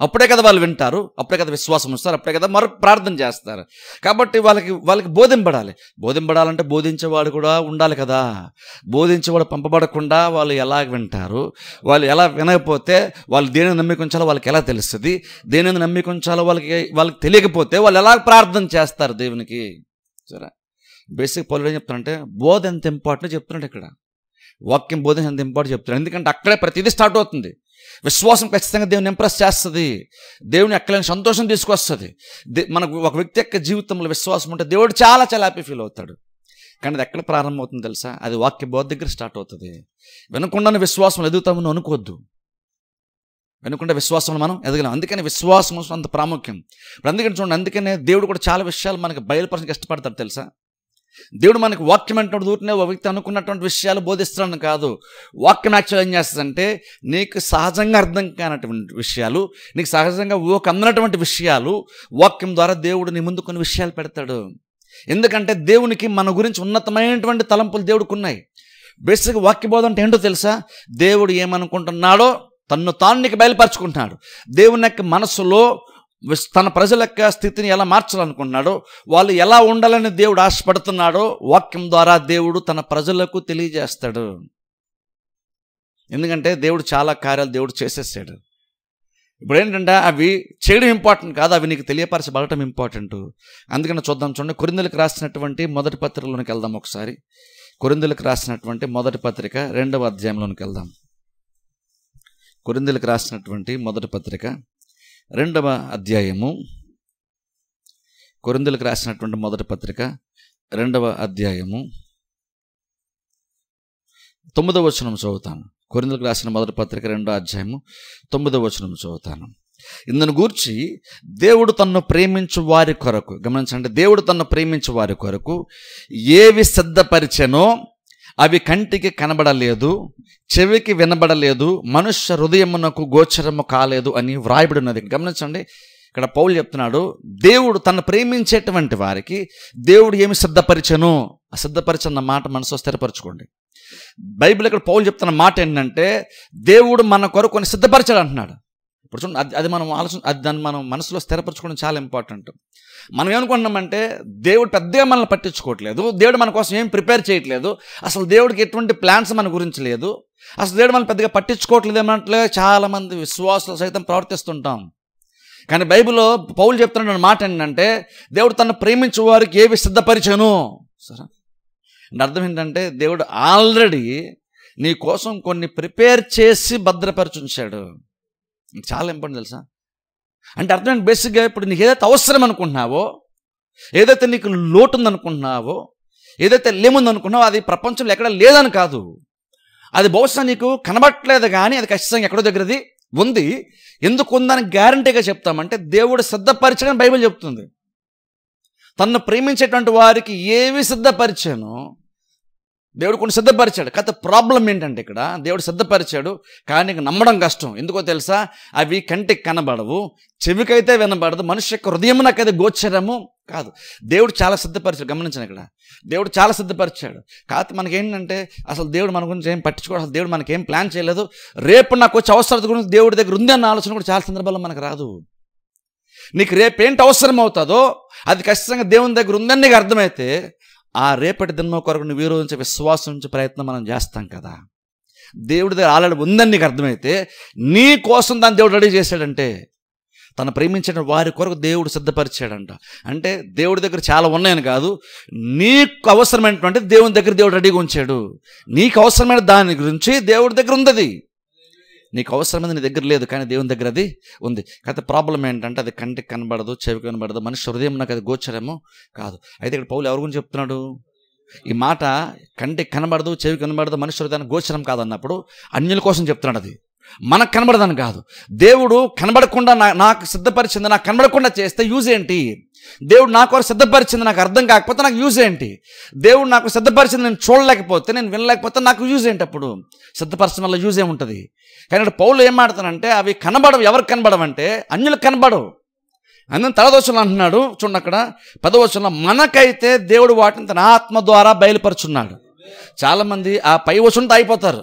అప్పుడే కదా వాళ్ళు వింటారు, అప్పుడే కదా విశ్వాసం వస్తారు, అప్పుడే కదా మరొక ప్రార్థన చేస్తారు. కాబట్టి వాళ్ళకి బోధింపడాలంటే బోధించేవాడు కూడా ఉండాలి కదా. బోధించేవాడు పంపబడకుండా వాళ్ళు ఎలా వింటారు? వాళ్ళు ఎలా వినకపోతే వాళ్ళు దేనిని నమ్మికుంచాలో వాళ్ళకి ఎలా తెలుస్తుంది? దేనిని నమ్మికుంచాలో వాళ్ళకి తెలియకపోతే వాళ్ళు ఎలా ప్రార్థన చేస్తారు దేవునికి? సరే, బేసిక్ పౌలు ఏం చెప్తారంటే బోధ ఎంత ఇంపార్టెంట్ చెప్తున్నాడు ఇక్కడ. వాక్యం బోధన ఎంత ఇంపార్టెంట్ చెప్తున్నాడు. ఎందుకంటే అక్కడే ప్రతిదీ స్టార్ట్ అవుతుంది. విశ్వాసం ఖచ్చితంగా దేవుని ఇంప్రెస్ చేస్తుంది, దేవుని ఎక్కలేని సంతోషం తీసుకొస్తుంది. మనకు ఒక వ్యక్తి యొక్క జీవితంలో విశ్వాసం ఉంటే దేవుడు చాలా చాలా హ్యాపీ ఫీల్ అవుతాడు. కానీ అది ఎక్కడ ప్రారంభం అవుతుంది తెలుసా? అది వాక్య బోధ దగ్గర స్టార్ట్ అవుతుంది. వినకుండానే విశ్వాసం ఎదుగుతామని అనుకోవద్దు. వినకుండా విశ్వాసంలో మనం ఎదగలేం. అందుకని విశ్వాసం అంత ప్రాముఖ్యం. అందుకని చూడండి, అందుకనే దేవుడు కూడా చాలా విషయాలు మనకి బయలుపరచడానికి ఇష్టపడతాడు తెలుసా? దేవుడు మనకి వాక్యం అంటున్నాడు, దూరనే ఒక వ్యక్తి అనుకున్నటువంటి విషయాలు బోధిస్తున్నాను కాదు. వాక్యం యాక్చువల్ ఏం చేస్తుందంటే నీకు సహజంగా అర్థం కానటువంటి విషయాలు, నీకు సహజంగా అందనటువంటి విషయాలు వాక్యం ద్వారా దేవుడు నీ ముందు కొన్ని విషయాలు పెడతాడు. ఎందుకంటే దేవునికి మన గురించి ఉన్నతమైనటువంటి తలంపులు దేవుడికి ఉన్నాయి. బేసిక్గా వాక్య బోధ అంటే ఏంటో తెలుసా? దేవుడు ఏమనుకుంటున్నాడో తన్ను తాను నీకు బయలుపరుచుకుంటున్నాడు. దేవుని యొక్క మనసులో తన ప్రజల యొక్క స్థితిని ఎలా మార్చాలనుకుంటున్నాడో, వాళ్ళు ఎలా ఉండాలని దేవుడు ఆశపడుతున్నాడో వాక్యం ద్వారా దేవుడు తన ప్రజలకు తెలియజేస్తాడు. ఎందుకంటే దేవుడు చాలా కార్యాలు దేవుడు చేసేసాడు. ఇప్పుడు ఏంటంటే అవి చేయడం ఇంపార్టెంట్ కాదు, అవి నీకు తెలియపరచబడటం ఇంపార్టెంట్. అందుకని చూద్దాం చూడండి, కొరింథీయులకు రాసినటువంటి మొదటి పత్రికలోనికి వెళ్దాం. ఒకసారి కొరింథీయులకు రాసినటువంటి మొదటి పత్రిక 2వ అధ్యాయంలోనికి వెళ్దాం. కొరింథీయులకు రాసినటువంటి మొదటి పత్రిక 2వ అధ్యాయము, కొరింథీయులకు రాసినటువంటి మొదటి పత్రిక 2వ అధ్యాయము 9వ వచనం చదువుతాను. కొరింథీయులకు రాసిన మొదటి పత్రిక 2వ అధ్యాయము 9వ వచనం చదువుతాను. ఇందును గూర్చి దేవుడు తన్ను ప్రేమించు వారి కొరకు, గమనించండి, దేవుడు తన్ను ప్రేమించు వారి కొరకు ఏవి సిద్ధపరిచెనో అవి కంటికి కనబడలేదు, చెవికి వినబడలేదు, మనుష్య హృదయమునకు గోచరము కాలేదు అని వ్రాయబడినది. గమనించండి, ఇక్కడ పౌలు చెప్తున్నాడు, దేవుడు తను ప్రేమించేటువంటి వారికి దేవుడు ఏమి సిద్ధపరిచెను. ఆ సిద్ధపరిచిన మాట మనసులో స్థిరపరచుకోండి. బైబిల్ ఇక్కడ పౌలు చెప్తున్న మాట ఏంటంటే దేవుడు మన కొరకు కొన్ని సిద్ధపరిచాడు అంటున్నాడు. ఇప్పుడు చూడండి, అది మనం దాన్ని మనం మనసులో స్థిరపరచుకోవడం చాలా ఇంపార్టెంట్. మనం ఏమనుకుంటున్నామంటే దేవుడు పెద్దగా మనల్ని పట్టించుకోవట్లేదు, దేవుడు మన కోసం ఏం ప్రిపేర్ చేయట్లేదు, అసలు దేవుడికి ఎటువంటి ప్లాన్స్ మన గురించి లేదు, అసలు దేవుడు మనల్ని పెద్దగా పట్టించుకోవట్లేదు ఏమంటే చాలామంది విశ్వాసులు సైతం ప్రవర్తిస్తుంటాం. కానీ బైబిల్లో పౌలు చెప్తున్న మాట ఏంటంటే దేవుడు తను ప్రేమించే వారికి ఏవి సిద్ధపరిచాను. సరే, అంటే అర్థం ఏంటంటే దేవుడు ఆల్రెడీ నీ కోసం కొన్ని ప్రిపేర్ చేసి భద్రపరిచుంచాడు. చాలా ఇంపార్టెంట్ తెలుసా. అంటే అర్థం బేసిక్గా ఇప్పుడు నీకు ఏదైతే అవసరం అనుకుంటున్నావో, ఏదైతే నీకు లోటు ఉందనుకుంటున్నావో, ఏదైతే లేముందనుకున్నావో అది ప్రపంచంలో ఎక్కడ లేదని కాదు. అది బహుశా నీకు కనబట్టలేదు కానీ అది ఖచ్చితంగా ఎక్కడో దగ్గరది ఉంది. ఎందుకు ఉందని గ్యారంటీగా చెప్తామంటే దేవుడు సిద్ధపరిచని బైబిల్ చెప్తుంది. తన్ను ప్రేమించేటువంటి వారికి ఏవి సిద్ధపరిచానో దేవుడు కొన్ని సిద్ధపరిచాడు. కాకపోతే ప్రాబ్లం ఏంటంటే ఇక్కడ దేవుడు సిద్ధపరిచాడు కానీ నమ్మడం కష్టం. ఎందుకో తెలుసా, అవి కంటికి కనబడవు, చెవికైతే వినబడదు, మనిషి యొక్క హృదయమునకైతే గోచరము కాదు. దేవుడు చాలా సిద్ధపరిచాడు. గమనించాను, ఇక్కడ దేవుడు చాలా సిద్ధపరిచాడు. కాకపోతే మనకేంటంటే అసలు దేవుడు మన గురించి ఏం పట్టించుకోవడం, అసలు దేవుడు మనకేం ప్లాన్ చేయలేదు, రేపు నాకు వచ్చే అవసరత గురించి దేవుడి దగ్గర ఉంది అన్న ఆలోచన కూడా చాలా సందర్భాల్లో మనకు రాదు. నీకు రేపేంటి అవసరం అవుతుందో అది ఖచ్చితంగా దేవుని దగ్గర ఉందని నీకు అర్థమైతే ఆ రేపటి దినం కొరకు నువ్వు ఈ రోజు నుంచి విశ్వాసం నుంచి ప్రయత్నం మనం చేస్తాం కదా. దేవుడి దగ్గర ఆల్రెడీ ఉందని నీకు అర్థమైతే నీ కోసం దాన్ని దేవుడు రెడీ చేశాడంటే తను ప్రేమించిన వారి కొరకు దేవుడు సిద్ధపరిచాడంట. అంటే దేవుడి దగ్గర చాలా ఉన్నాయని కాదు, నీకు అవసరమైనటువంటి దేవుని దగ్గర దేవుడు రెడీగా ఉంచాడు. నీకు అవసరమైన దాని గురించి దేవుడి దగ్గర ఉంది. నీకు అవసరమైనది నీ దగ్గర లేదు కానీ దేవుని దగ్గర అది ఉంది. కాకపోతే ప్రాబ్లం ఏంటంటే అది కంటికి కనబడదు, చెవికి కనబడదు, మనిషి హృదయం నాకు అది గోచరమో కాదు. అయితే ఇక్కడ పౌలు ఎవరి గురించి చెప్తున్నాడు? ఈ మాట కంటికి కనబడదు, చెవికి కనబడదు, మనిషి హృదయానికి గోచరం కాదన్నప్పుడు అన్యుల కోసం చెప్తున్నాడు. అది మనకు కనబడదని కాదు. దేవుడు కనబడకుండా నాకు సిద్ధపరిచింది, నాకు కనబడకుండా చేస్తే యూజ్ ఏంటి? దేవుడు నా కొరకు సిద్ధపరిచింది నాకు అర్థం కాకపోతే నాకు యూజ్ ఏంటి? దేవుడు నాకు సిద్ధపరిచింది నేను చూడలేకపోతే, నేను వినలేకపోతే నాకు యూజ్ ఏంటి? అప్పుడు సిద్ధపరచడం వల్ల యూజ్ ఏముంటుంది? కానీ ఇక్కడ పౌలు ఏం మాడతానంటే అవి కనబడవు. ఎవరికి కనబడవంటే అన్యులకు కనబడవు. అందుకని తలదోషంలో అంటున్నాడు చూడండి, అక్కడ 10వ వచనంలో మనకైతే దేవుడు వాటిని తన ఆత్మ ద్వారా బయలుపరుచున్నాడు. చాలామంది ఆ పై వచనంతో అయిపోతారు.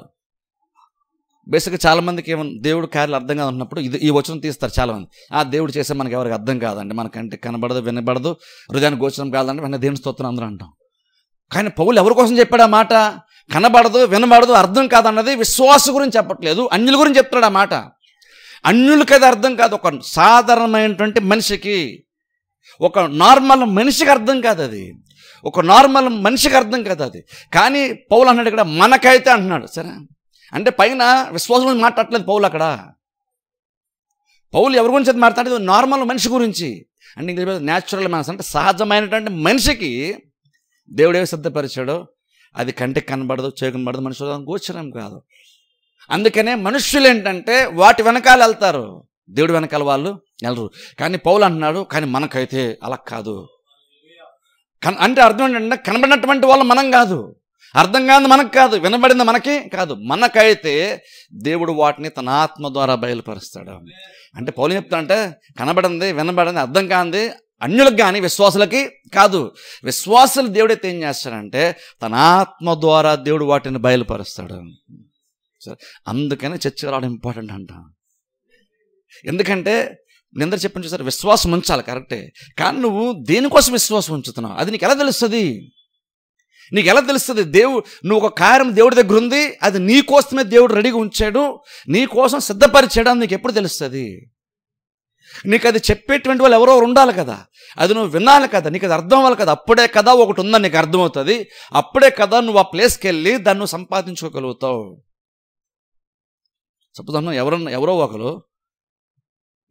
బేసిక్గా చాలామందికి ఏమో దేవుడు కార్యాలు అర్థం కాదు ఉన్నప్పుడు ఈ వచనం తీస్తారు చాలామంది. దేవుడు చేసే మనకి ఎవరికి అర్థం కాదండి, మనకంటే కనబడదు, వినబడదు, హృదయానికి గోచరం కాదంటే వెంటనే దేవుని స్తోత్రం అందరూ అంటాం. కానీ పౌలు ఎవరి కోసం చెప్పాడు ఆ మాట? కనబడదు, వినబడదు, అర్థం కాదన్నది విశ్వాస గురించి చెప్పట్లేదు, అన్యుల గురించి చెప్తాడు ఆ మాట. అన్యులకి అది అర్థం కాదు. ఒక సాధారణమైనటువంటి మనిషికి, ఒక నార్మల్ మనిషికి అర్థం కాదు అది. ఒక నార్మల్ మనిషికి అర్థం కాదు అది. కానీ పౌలు అన్నాడు ఇక్కడ మనకైతే అంటున్నాడు. సరే, అంటే పైన విశ్వాసం గురించి మాట్లాడలేదు పౌలు. అక్కడ పౌలు ఎవరి గురించి మాట్లాడేది? నార్మల్ మనిషి గురించి. అంటే ఇంగ్లీష్ న్యాచురల్ మ్యాన్స్, అంటే సహజమైనటువంటి మనిషికి దేవుడు ఏమి సిద్ధపరిచాడో అది కంటికి కనబడదు, చెవికి కనబడదు, మనిషి గోచరం కాదు. అందుకనే మనుష్యులు ఏంటంటే వాటి వెనకాల వెళ్తారు, దేవుడి వెనకాల వాళ్ళు వెళ్ళరు. కానీ పౌలు అంటున్నాడు కానీ మనకైతే అలా కాదు. అంటే అర్థం ఏంటంటే కనబడినటువంటి వాళ్ళు మనం కాదు, అర్థం కాదు మనకు కాదు, వినబడింది మనకి కాదు, మనకైతే దేవుడు వాటిని తన ఆత్మ ద్వారా బయలుపరుస్తాడు. అంటే పౌలు చెప్తాడంటే కనబడింది, వినబడింది, అర్థం కాంది అన్యులకు కానీ విశ్వాసులకి కాదు. విశ్వాసులు దేవుడైతే ఏం చేస్తాడంటే తన ఆత్మ ద్వారా దేవుడు వాటిని బయలుపరుస్తాడు. అందుకని చర్చ రావడం ఇంపార్టెంట్ అంట. ఎందుకంటే నేను చెప్పిన చూసారు, విశ్వాసం ఉంచాలి కరెక్టే, కానీ నువ్వు దేనికోసం విశ్వాసం ఉంచుతున్నావు అది నీకు ఎలా తెలుస్తుంది? నీకు ఎలా తెలుస్తుంది? నువ్వు ఒక కార్యం దేవుడి దగ్గర ఉంది, అది నీ కోసమే దేవుడు రెడీగా ఉంచాడు, నీ కోసం సిద్ధపరిచాడు అని నీకు ఎప్పుడు తెలుస్తుంది? నీకు అది చెప్పేటువంటి వాళ్ళు ఎవరో ఉండాలి కదా, అది నువ్వు వినాలి కదా, నీకు అది అర్థం అవ్వాలి కదా. అప్పుడే కదా ఒకటి ఉందని నీకు అర్థమవుతుంది, అప్పుడే కదా నువ్వు ఆ ప్లేస్కి వెళ్ళి దాన్ని నువ్వు సంపాదించుకోగలుగుతావు. సపోజ్ అన్న ఎవరో ఒకరు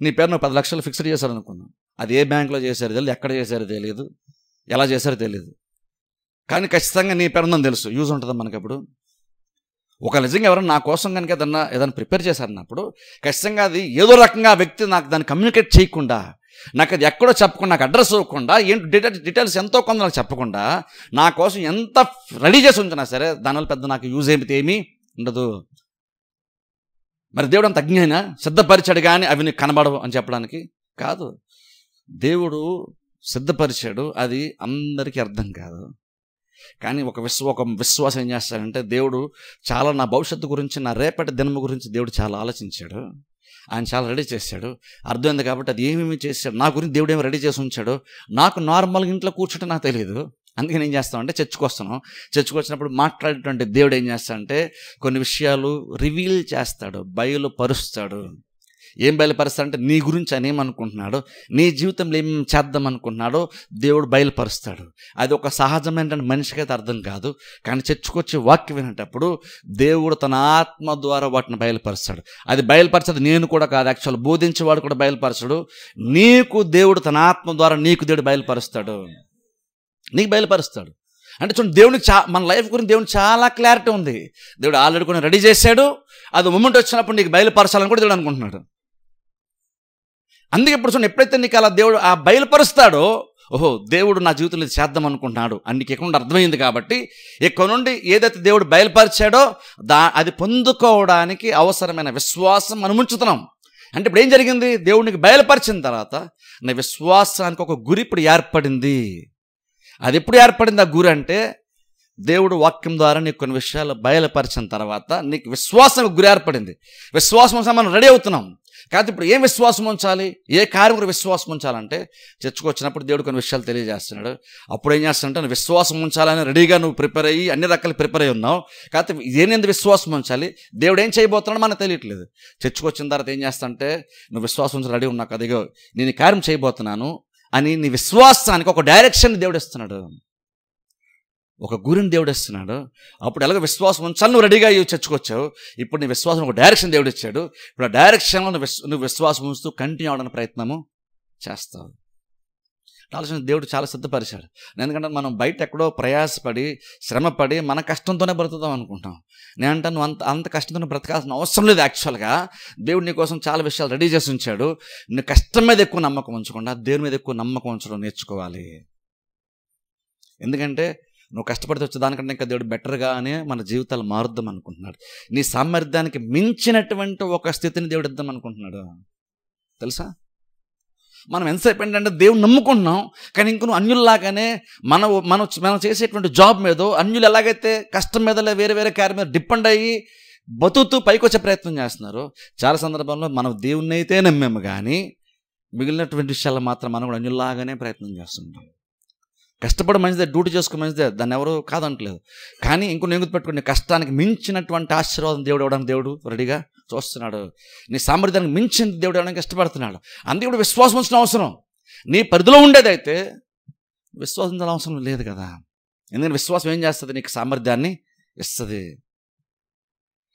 నీ పేరు నువ్వు 10 లక్షలు ఫిక్స్డ్ చేశారు అనుకున్నావు. అది ఏ బ్యాంకులో చేశారో తెలియదు, ఎక్కడ చేశారో తెలియదు, ఎలా చేశారో తెలియదు, కానీ ఖచ్చితంగా నీ పేరు ఉందని తెలుసు. యూజ్ ఉంటుందా మనకప్పుడు? ఒక నిజంగా ఎవరైనా నా కోసం కనుక ఏదైనా ప్రిపేర్ చేశారన్నప్పుడు ఖచ్చితంగా అది ఏదో రకంగా ఆ వ్యక్తి నాకు దాన్ని కమ్యూనికేట్ చేయకుండా, నాకు అది ఎక్కడో చెప్పకుండా, నాకు అడ్రస్ ఇవ్వకుండా, ఏంటి డీటెయిల్స్ ఎంతో కొంత నాకు చెప్పకుండా నా కోసం ఎంత రెడీ చేసి ఉంచినా సరే దానివల్ల పెద్ద నాకు యూజ్ ఏమీ ఉండదు. మరి దేవుడు అంత అజ్ఞాన సిద్ధపరిచాడు కానీ అవి నీకు కనబడవు అని చెప్పడానికి కాదు. దేవుడు సిద్ధపరిచాడు, అది అందరికీ అర్థం కాదు. కానీ ఒక విశ్వాసం ఏం చేస్తాడంటే, దేవుడు చాలా నా భవిష్యత్తు గురించి, నా రేపటి దినము గురించి దేవుడు చాలా ఆలోచించాడు, ఆయన చాలా రెడీ చేశాడు, అర్థమైంది. కాబట్టి అది ఏమేమి చేశాడు నా గురించి దేవుడు ఏమి రెడీ చేసి ఉంచాడు. నాకు నార్మల్గా ఇంట్లో కూర్చుంటే నాకు తెలియదు. అందుకని ఏం చేస్తామంటే చర్చికి వచ్చినప్పుడు మాట్లాడేటువంటి దేవుడు ఏం చేస్తాడంటే కొన్ని విషయాలు రివీల్ చేస్తాడు, బయలుపరుస్తాడు. ఏం బయలుపరుస్తాడంటే నీ గురించి ఆయన ఏమనుకుంటున్నాడు, నీ జీవితంలో ఏం చేద్దాం అనుకుంటున్నాడో దేవుడు బయలుపరుస్తాడు. అది ఒక సహజమైన మనిషికి అయితే అర్థం కాదు. కానీ చర్చకొచ్చి వాక్యం వినేటప్పుడు దేవుడు తన ఆత్మ ద్వారా వాటిని బయలుపరుస్తాడు. అది బయలుపరచదు నేను కూడా కాదు, యాక్చువల్ బోధించేవాడు కూడా బయలుపరచడు. నీకు దేవుడు తన ఆత్మ ద్వారా నీకు దేవుడు బయలుపరుస్తాడు, నీకు బయలుపరుస్తాడు. అంటే చూడండి, దేవునికి మన లైఫ్ గురించి దేవునికి చాలా క్లారిటీ ఉంది. దేవుడు ఆల్రెడీ కొన్ని రెడీ చేశాడు. అది మూమెంట్ వచ్చినప్పుడు నీకు బయలుపరచాలని కూడా దేవుడు అనుకుంటున్నాడు. అందుకే ఇప్పుడు చూడండి, ఎప్పుడైతే నీకు అలా దేవుడు ఆ బయలుపరుస్తాడో, ఓహో దేవుడు నా జీవితంలో ఇది చేద్దాం అనుకుంటున్నాడు అని నీకు ఎక్కడ నుండి అర్థమైంది. కాబట్టి ఇక్కడ నుండి ఏదైతే దేవుడు బయలుపరిచాడో అది పొందుకోవడానికి అవసరమైన విశ్వాసం మనం ఉంచుతున్నాం. అంటే ఇప్పుడు ఏం జరిగింది, దేవుడికి బయలుపరిచిన తర్వాత నీ విశ్వాసానికి ఒక గురి ఇప్పుడు ఏర్పడింది. అది ఎప్పుడు ఏర్పడింది ఆ గురి అంటే, దేవుడు వాక్యం ద్వారా నీకు కొన్ని విషయాలు బయలుపరిచిన తర్వాత నీకు విశ్వాసం గురి ఏర్పడింది. విశ్వాసం మనం రెడీ అవుతున్నాం. కాదు ఇప్పుడు ఏం విశ్వాసం ఉంచాలి, ఏ కార్యం విశ్వాసం ఉంచాలంటే చర్చకు వచ్చినప్పుడు దేవుడు కొన్ని విషయాలు తెలియజేస్తున్నాడు. అప్పుడు ఏం చేస్తానంటే నువ్వు విశ్వాసం ఉంచాలని రెడీగా నువ్వు ప్రిపేర్ అయ్యి అన్ని రకాలు ప్రిపేర్ అయ్యి ఉన్నావు. కాకపోతే ఇదేంది విశ్వాసం ఉంచాలి, దేవుడు ఏం చేయబోతున్నాడో మనకు తెలియట్లేదు. చర్చకు వచ్చిన తర్వాత ఏం చేస్తానంటే నువ్వు విశ్వాసం ఉంచి రెడీ ఉన్నావు కదా, ఇగో నేను ఈ కార్యం చేయబోతున్నాను అని నీ విశ్వాసానికి ఒక డైరెక్షన్ దేవుడు ఇస్తున్నాడు, ఒక గురిని దేవుడు ఇస్తున్నాడు. అప్పుడు ఎలాగో విశ్వాసం ఉంచాలి, నువ్వు రెడీగా చర్చకొచ్చావు. ఇప్పుడు నీ విశ్వాసం ఒక డైరెక్షన్ దేవుడు ఇచ్చాడు. ఇప్పుడు ఆ డైరెక్షన్లో నువ్వు విశ్వాసం ఉంచుతూ కంటిన్యూ అవడానికి ప్రయత్నము చేస్తావు. ఆలోచన దేవుడు చాలా సిద్ధపరిచాడు. ఎందుకంటే మనం బయట ఎక్కడో ప్రయాసపడి శ్రమపడి మన కష్టంతోనే బ్రతుకుతాం అనుకుంటాం. నేను అంటాను నువ్వు అంత కష్టంతోనే బ్రతకాల్సిన అవసరం లేదు. యాక్చువల్గా దేవుడు నీ కోసం చాలా విషయాలు రెడీ చేసి ఉంచాడు. నీ కష్టం మీద ఎక్కువ నమ్మకం ఉంచకుండా దేవుని మీద ఎక్కువ నమ్మకం ఉంచడం నేర్చుకోవాలి. ఎందుకంటే నువ్వు కష్టపడితే వచ్చే దానికంటే ఇంకా దేవుడు బెటర్గానే మన జీవితాలు మారుద్దాం అనుకుంటున్నాడు. నీ సామర్థ్యానికి మించినటువంటి ఒక స్థితిని దేవుడు ఇద్దాం అనుకుంటున్నాడు. తెలుసా, మనం ఎంతసేపు ఏంటంటే దేవుని నమ్ముకుంటున్నాం, కానీ ఇంకొన్ని అన్యుల్లాగానే మనం చేసేటువంటి జాబ్ మీద అన్యులు ఎలాగైతే కష్టం మీద వేరే వేరే కార్యం మీద డిపెండ్ అయ్యి బతుకుతూ పైకి వచ్చే ప్రయత్నం చేస్తున్నారు. చాలా సందర్భాల్లో మనం దేవుణ్ణి అయితే నమ్మాము, కానీ మిగిలినటువంటి విషయాలు మాత్రం మనం కూడా అన్యుల్లాగానే ప్రయత్నం చేస్తుంటాం. కష్టపడి మంచిదే, డ్యూటీ చేసుకుని మంచిదే, దాన్ని ఎవరు కాదంటలేదు. కానీ ఇంకొన్ని ఎగుతు పెట్టుకుని కష్టానికి మించినటువంటి ఆశీర్వాదం దేవుడు ఇవ్వడానికి దేవుడు రెడీగా చూస్తున్నాడు. నీ సామర్థ్యానికి మించిన దేవుడు ఇవ్వడానికి ఇష్టపడుతున్నాడు. అందుకే ఇప్పుడు విశ్వాసం ఉంచిన అవసరం. నీ పరిధిలో ఉండేదైతే విశ్వాసించాల్సిన అవసరం లేదు కదా. ఎందుకంటే విశ్వాసం ఏం చేస్తుంది, నీకు సామర్థ్యాన్ని ఇస్తుంది.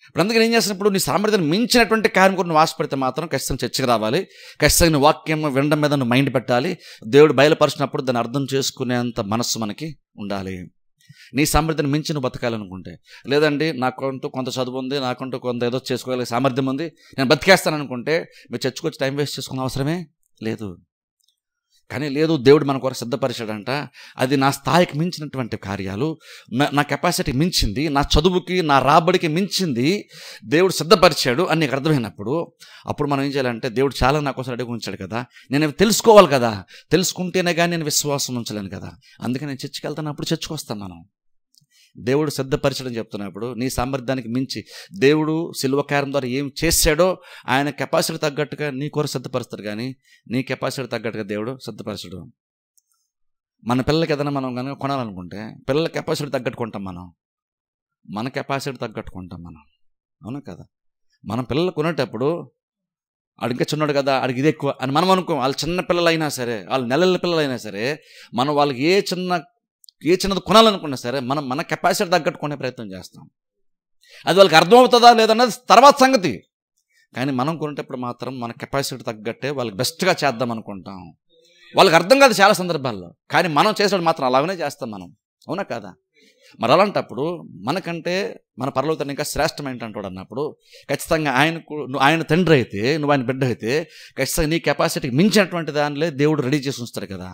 ఇప్పుడు అందుకని ఏం చేస్తున్నప్పుడు నీ సామర్థ్యాన్ని మించినటువంటి కార్యం కూడా నువ్వు ఆశపడితే మాత్రం ఖచ్చితంగా చర్చకు రావాలి. ఖచ్చితంగా వాక్యం వినడం మీద నువ్వు మైండ్ పెట్టాలి. దేవుడు బయలుపరిచినప్పుడు దాన్ని అర్థం చేసుకునేంత మనస్సు మనకి ఉండాలి. నీ సామర్థ్యాన్ని మించి నువ్వు బతకాలనుకుంటే, లేదండి నాకంటూ కొంత చదువు ఉంది, నాకంటూ కొంత ఏదో చేసుకోగలిగే సామర్థ్యం ఉంది, నేను బతికేస్తాను అనుకుంటే మీరు చర్చకొచ్చి టైం వేస్ట్ చేసుకునే అవసరమే లేదు. కానీ లేదు, దేవుడు మన కొరకు సిద్ధపరిచాడంట. అది నా స్థాయికి మించినటువంటి కార్యాలు, నా కెపాసిటీకి మించింది, నా చదువుకి నా రాబడికి మించింది దేవుడు సిద్ధపరిచాడు అని నీకు అర్థమైనప్పుడు అప్పుడు మనం ఏం చేయాలంటే, దేవుడు చాలా నా కోసం రెడీగా ఉంచాడు కదా, నేను అవి తెలుసుకోవాలి కదా, తెలుసుకుంటేనే కానీ నేను విశ్వాసం ఉంచలేను కదా. అందుకని నేను చర్చకి వెళ్తానప్పుడు చర్చకు వస్తాను. మనం దేవుడు సిద్ధపరచడం చెప్తున్నప్పుడు నీ సామర్థ్యానికి మించి దేవుడు సిలువ కార్యం ద్వారా ఏం చేశాడో ఆయన కెపాసిటీ తగ్గట్టుగా నీ కొరకు సిద్ధపరుస్తాడు, కానీ నీ కెపాసిటీ తగ్గట్టుగా దేవుడు సిద్ధపరచడు. మన పిల్లలకి ఏదైనా మనం కనుక కొనాలనుకుంటే పిల్లల కెపాసిటీ తగ్గట్టు కొంటాం, మన కెపాసిటీ తగ్గట్టు కొంటాం మనం, అవునా కదా. మనం పిల్లలు కొనేటప్పుడు అడిగే చిన్నాడు కదా, అడిగి ఇది ఎక్కువ అని మనం అనుకోం. వాళ్ళు చిన్న పిల్లలైనా సరే, వాళ్ళు నెలల పిల్లలైనా సరే, మనం వాళ్ళకి ఏ చిన్నది కొనాలనుకున్నా సరే మన కెపాసిటీ తగ్గట్టు కొనే ప్రయత్నం చేస్తాం. అది వాళ్ళకి అర్థమవుతుందా లేదన్నది తర్వాత సంగతి. కానీ మనం కొనేటప్పుడు మాత్రం మన కెపాసిటీ తగ్గట్టే వాళ్ళకి బెస్ట్గా చేద్దాం అనుకుంటాం. వాళ్ళకి అర్థం కాదు చాలా సందర్భాల్లో, కానీ మనం చేసేటప్పుడు మాత్రం అలాగనే చేస్తాం మనం, అవునా కదా. మరి అలాంటప్పుడు మనకంటే మన పరలోక తండ్రి ఇంకా శ్రేష్టమైన అంటాడు అన్నప్పుడు ఖచ్చితంగా ఆయన తండ్రి అయితే, నువ్వు ఆయన బిడ్డ అయితే ఖచ్చితంగా నీ కెపాసిటీకి మించినటువంటి దానిలో దేవుడు రెడీ చేసి ఉంచుతారు కదా.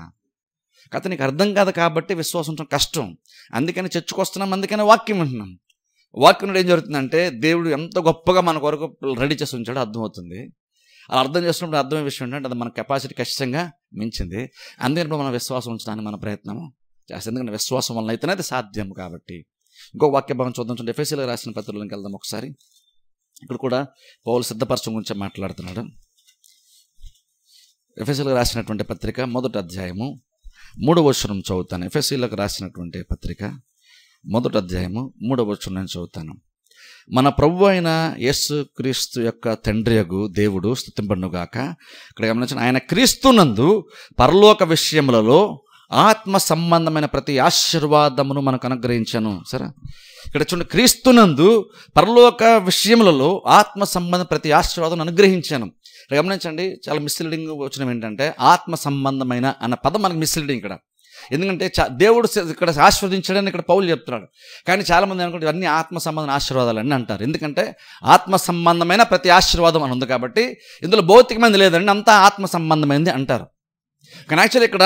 కథ నీకు అర్థం కాదు కాబట్టి విశ్వాసం ఉంచడం కష్టం. అందుకని చర్చకు వస్తున్నాం, అందుకని వాక్యం వింటున్నాం. వాక్యం ఏం జరుగుతుందంటే దేవుడు ఎంత గొప్పగా మన కొరకు రెడీ చేసి ఉంచాడో అర్థమవుతుంది. అలా అర్థం చేసినప్పుడు అర్థమయ్యే విషయం ఏంటంటే అది మన కెపాసిటీ ఖచ్చితంగా మించింది. అందుకని మన విశ్వాసం ఉంచడానికి మన ప్రయత్నం చేస్తాం. ఎందుకంటే విశ్వాసం వలన అయితేనే అది సాధ్యం కాబట్టి. ఇంకో వాక్య భాగం చూద్దాం. చూడండి, ఎఫెసీయులకు రాసిన పత్రికలోకి వెళ్దాం ఒకసారి. ఇక్కడ కూడా పౌలు సిద్ధపరచడం గురించి మాట్లాడుతున్నాడు. ఎఫెసీయులకు రాసినటువంటి పత్రిక 1వ అధ్యాయము 3వ వచనం చదువుతాను. ఎఫెసీయులకు రాసినటువంటి పత్రిక 1వ అధ్యాయము 3వ వచనం నేను చదువుతాను. మన ప్రభువు అయిన యేసుక్రీస్తు యొక్క తండ్రియగు దేవుడు స్తుతింపబడునుగాక. ఇక్కడ గమనించండి, ఆయన క్రీస్తునందు పరలోక విషయములలో ఆత్మ సంబంధమైన ప్రతి ఆశీర్వాదమును మనకు అనుగ్రహించను. సరే, ఇక్కడ చూడండి, క్రీస్తునందు పరలోక విషయములలో ఆత్మ సంబంధం ప్రతి ఆశీర్వాదం అనుగ్రహించాను. గమనించండి, చాలా మిస్లీడింగ్ వచ్చిన ఏంటంటే ఆత్మ సంబంధమైన అన్న పదం మనకు మిస్లీడింగ్ ఇక్కడ. ఎందుకంటే దేవుడు ఇక్కడ ఆశీర్వదించాడని ఇక్కడ పౌలు చెప్తున్నాడు. కానీ చాలామంది అనుకుంటే ఇవన్నీ ఆత్మ సంబంధమైన ఆశీర్వాదాలు అని అంటారు. ఎందుకంటే ఆత్మ సంబంధమైన ప్రతి ఆశీర్వాదం అని ఉంది కాబట్టి ఇందులో భౌతికమైనది లేదండి, అంతా ఆత్మ సంబంధమైనది అంటారు. కానీ యాక్చువల్లీ ఇక్కడ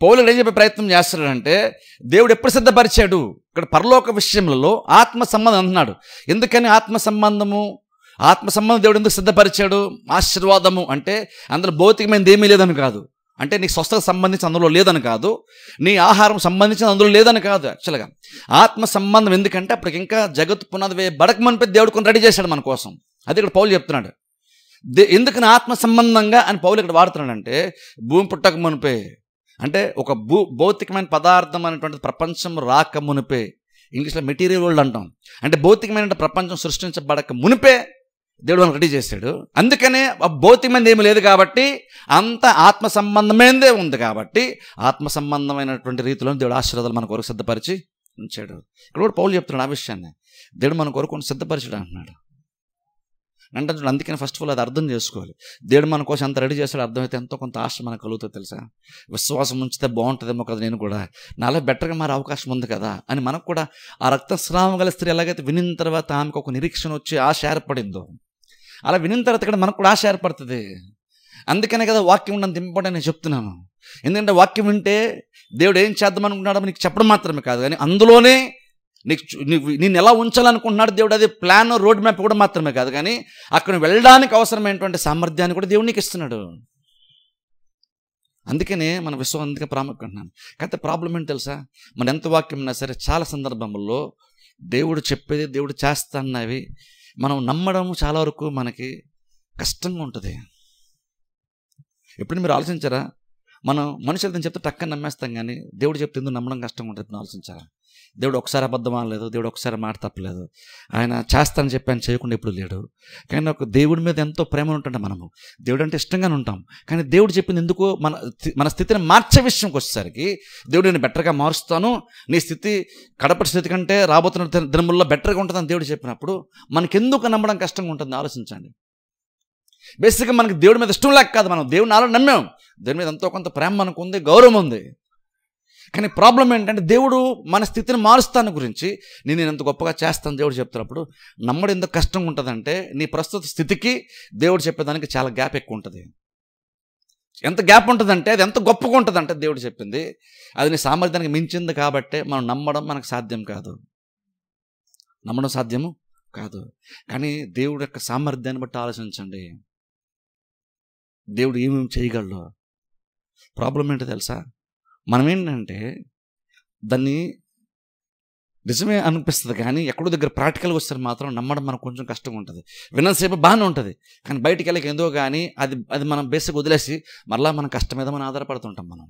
పౌలు ఏం చెప్పే ప్రయత్నం చేస్తాడంటే దేవుడు ఎప్పుడు సిద్ధపరిచాడు, ఇక్కడ పరలోక విషయంలో ఆత్మ సంబంధం అంటున్నాడు. ఎందుకని ఆత్మ సంబంధం దేవుడు ఎందుకు సిద్ధపరిచాడు? ఆశీర్వాదము అంటే అందులో భౌతికమైనది ఏమీ లేదని కాదు, అంటే నీకు స్వస్థత సంబంధించి అందులో లేదని కాదు, నీ ఆహారం సంబంధించిన అందులో లేదని కాదు. యాక్చువల్గా ఆత్మ సంబంధం ఎందుకంటే అప్పటికి ఇంకా జగత్తు పునాది వేయబడక మునిపే దేవుడు కొన్ని రెడీ చేశాడు మన కోసం. అది ఇక్కడ పౌలు చెప్తున్నాడు. ఎందుకని ఆత్మ సంబంధంగా అని పౌలు ఇక్కడ వాడుతున్నాడంటే భూమి పుట్టక మునిపే, అంటే ఒక భౌతికమైన పదార్థం అనేటువంటి ప్రపంచం రాక మునిపే, ఇంగ్లీష్లో మెటీరియల్ వరల్డ్ అంటాం, అంటే భౌతికమైన ప్రపంచం సృష్టించబడక మునిపే దేవుడు మనకు రెడీ చేశాడు. అందుకనే భౌతికమైనది ఏమి లేదు కాబట్టి అంత ఆత్మ సంబంధమైనదే ఉంది కాబట్టి ఆత్మ సంబంధమైనటువంటి రీతిలో దేవుడు ఆశీర్వాదాలు మన కొరకు సిద్ధపరిచి ఉంచాడు. ఇక్కడ కూడా పౌలు చెప్తున్నాడు ఆ విషయాన్ని, దేవుడు మన కొరకు సిద్ధపరిచాడు అంటున్నాడు. అంటే అందుకని ఫస్ట్ ఆఫ్ ఆల్ అది అర్థం చేసుకోవాలి. దేవుడు మన కోసం ఎంత రెడీ చేస్తాడో అర్థమైతే ఎంతో కొంత ఆశ మనకు కలుగుతుంది తెలుసా. విశ్వాసం ఉంచితే బాగుంటుందేమో కదా, నేను కూడా నాలో బెటర్గా మారే అవకాశం ఉంది కదా అని మనకు కూడా ఆ రక్తస్రావం గల స్త్రీ ఎలాగైతే వినిన తర్వాత ఆమెకు ఒక నిరీక్షణ వచ్చి ఆశ ఏర్పడిందో, అలా వినిన తర్వాత ఇక్కడ మనకు కూడా ఆశ ఏర్పడుతుంది. అందుకనే కదా వాక్యం ఉండడం ఇంపార్టెంట్ నేను చెప్తున్నాను. ఎందుకంటే వాక్యం వింటే దేవుడు ఏం చేద్దాం అనుకుంటున్నాడో నీకు చెప్పడం మాత్రమే కాదు, కానీ అందులోనే నేను ఎలా ఉంచాలనుకుంటున్నాడు దేవుడు, అది ప్లాన్ రోడ్ మ్యాప్ కూడా మాత్రమే కాదు, కానీ అక్కడ వెళ్ళడానికి అవసరమైనటువంటి సామర్థ్యాన్ని కూడా దేవుడు నీకు ఇస్తున్నాడు. అందుకనే మన విశ్వాసం అందుకే ప్రాముఖ్యం అంటున్నాను. కాకపోతే ప్రాబ్లం ఏంటి తెలుసా, మన ఎంత వాక్యం ఉన్నా సరే చాలా సందర్భంలో దేవుడు చెప్పేది దేవుడు చేస్తాన్నవి మనం నమ్మడం చాలా వరకు మనకి కష్టంగా ఉంటుంది. ఎప్పుడు మీరు ఆలోచించారా, మనం మనుషులతో చెప్తే టక్కని నమ్మేస్తాం, కానీ దేవుడు చెప్తే ఎందుకు నమ్మడం కష్టంగా ఉంటుంది ఆలోచించారా. దేవుడు ఒకసారి అబద్ధం అనలేదు, దేవుడు ఒకసారి మాట తప్పలేదు, ఆయన చేస్తానని చెప్పి ఆయన చేయకుండా ఎప్పుడు లేడు. కానీ ఒక దేవుడి మీద ఎంతో ప్రేమ ఉంటుంటే మనము దేవుడు అంటే ఇష్టంగానే ఉంటాం, కానీ దేవుడు చెప్పింది ఎందుకు మన స్థితిని మార్చే విషయంకి వచ్చేసరికి దేవుడు నేను బెటర్గా మారుస్తాను, నీ స్థితి కడపటి స్థితి కంటే రాబోతున్న దినముల్లో బెటర్గా ఉంటుందని దేవుడు చెప్పినప్పుడు మనకెందుకు నమ్మడం కష్టంగా ఉంటుంది ఆలోచించండి. బేసిక్గా మనకి దేవుడి మీద ఇష్టం లేక కాదు, మనం దేవుడిని ఆలో నమ్మాం, దేవుడి మీద ఎంతో కొంత ప్రేమ మనకు ఉంది, గౌరవం ఉంది. కానీ ప్రాబ్లం ఏంటంటే దేవుడు మన స్థితిని మారుస్తాను గురించి నేను ఎంత గొప్పగా చేస్తాను దేవుడు చెప్తున్నప్పుడు నమ్మడం ఎందుకు కష్టంగా ఉంటుందంటే నీ ప్రస్తుత స్థితికి దేవుడు చెప్పేదానికి చాలా గ్యాప్ ఎక్కువ ఉంటుంది. ఎంత గ్యాప్ ఉంటుందంటే అది ఎంత గొప్పగా ఉంటుందంటే దేవుడు చెప్పింది అది నీ సామర్థ్యానికి మించింది కాబట్టి మనం నమ్మడం మనకు సాధ్యం కాదు, నమ్మడం సాధ్యము కాదు. కానీ దేవుడి యొక్క సామర్థ్యాన్ని బట్టి ఆలోచించండి, దేవుడు ఏమేమి చేయగలడు. ప్రాబ్లం ఏంటో తెలుసా, మనం ఏంటంటే దాన్ని నిజమే అనిపిస్తుంది, కానీ ఎక్కడో దగ్గర ప్రాక్టికల్గా వస్తే మాత్రం నమ్మడం మనకు కొంచెం కష్టంగా ఉంటుంది. విన్నంతసేపు బాగానే ఉంటుంది, కానీ బయటికి వెళ్ళక ఏందో కానీ అది మనం బేసిక్ వదిలేసి మళ్ళీ మనం కష్టం మీద మనం ఆధారపడుతుంటాం. మనం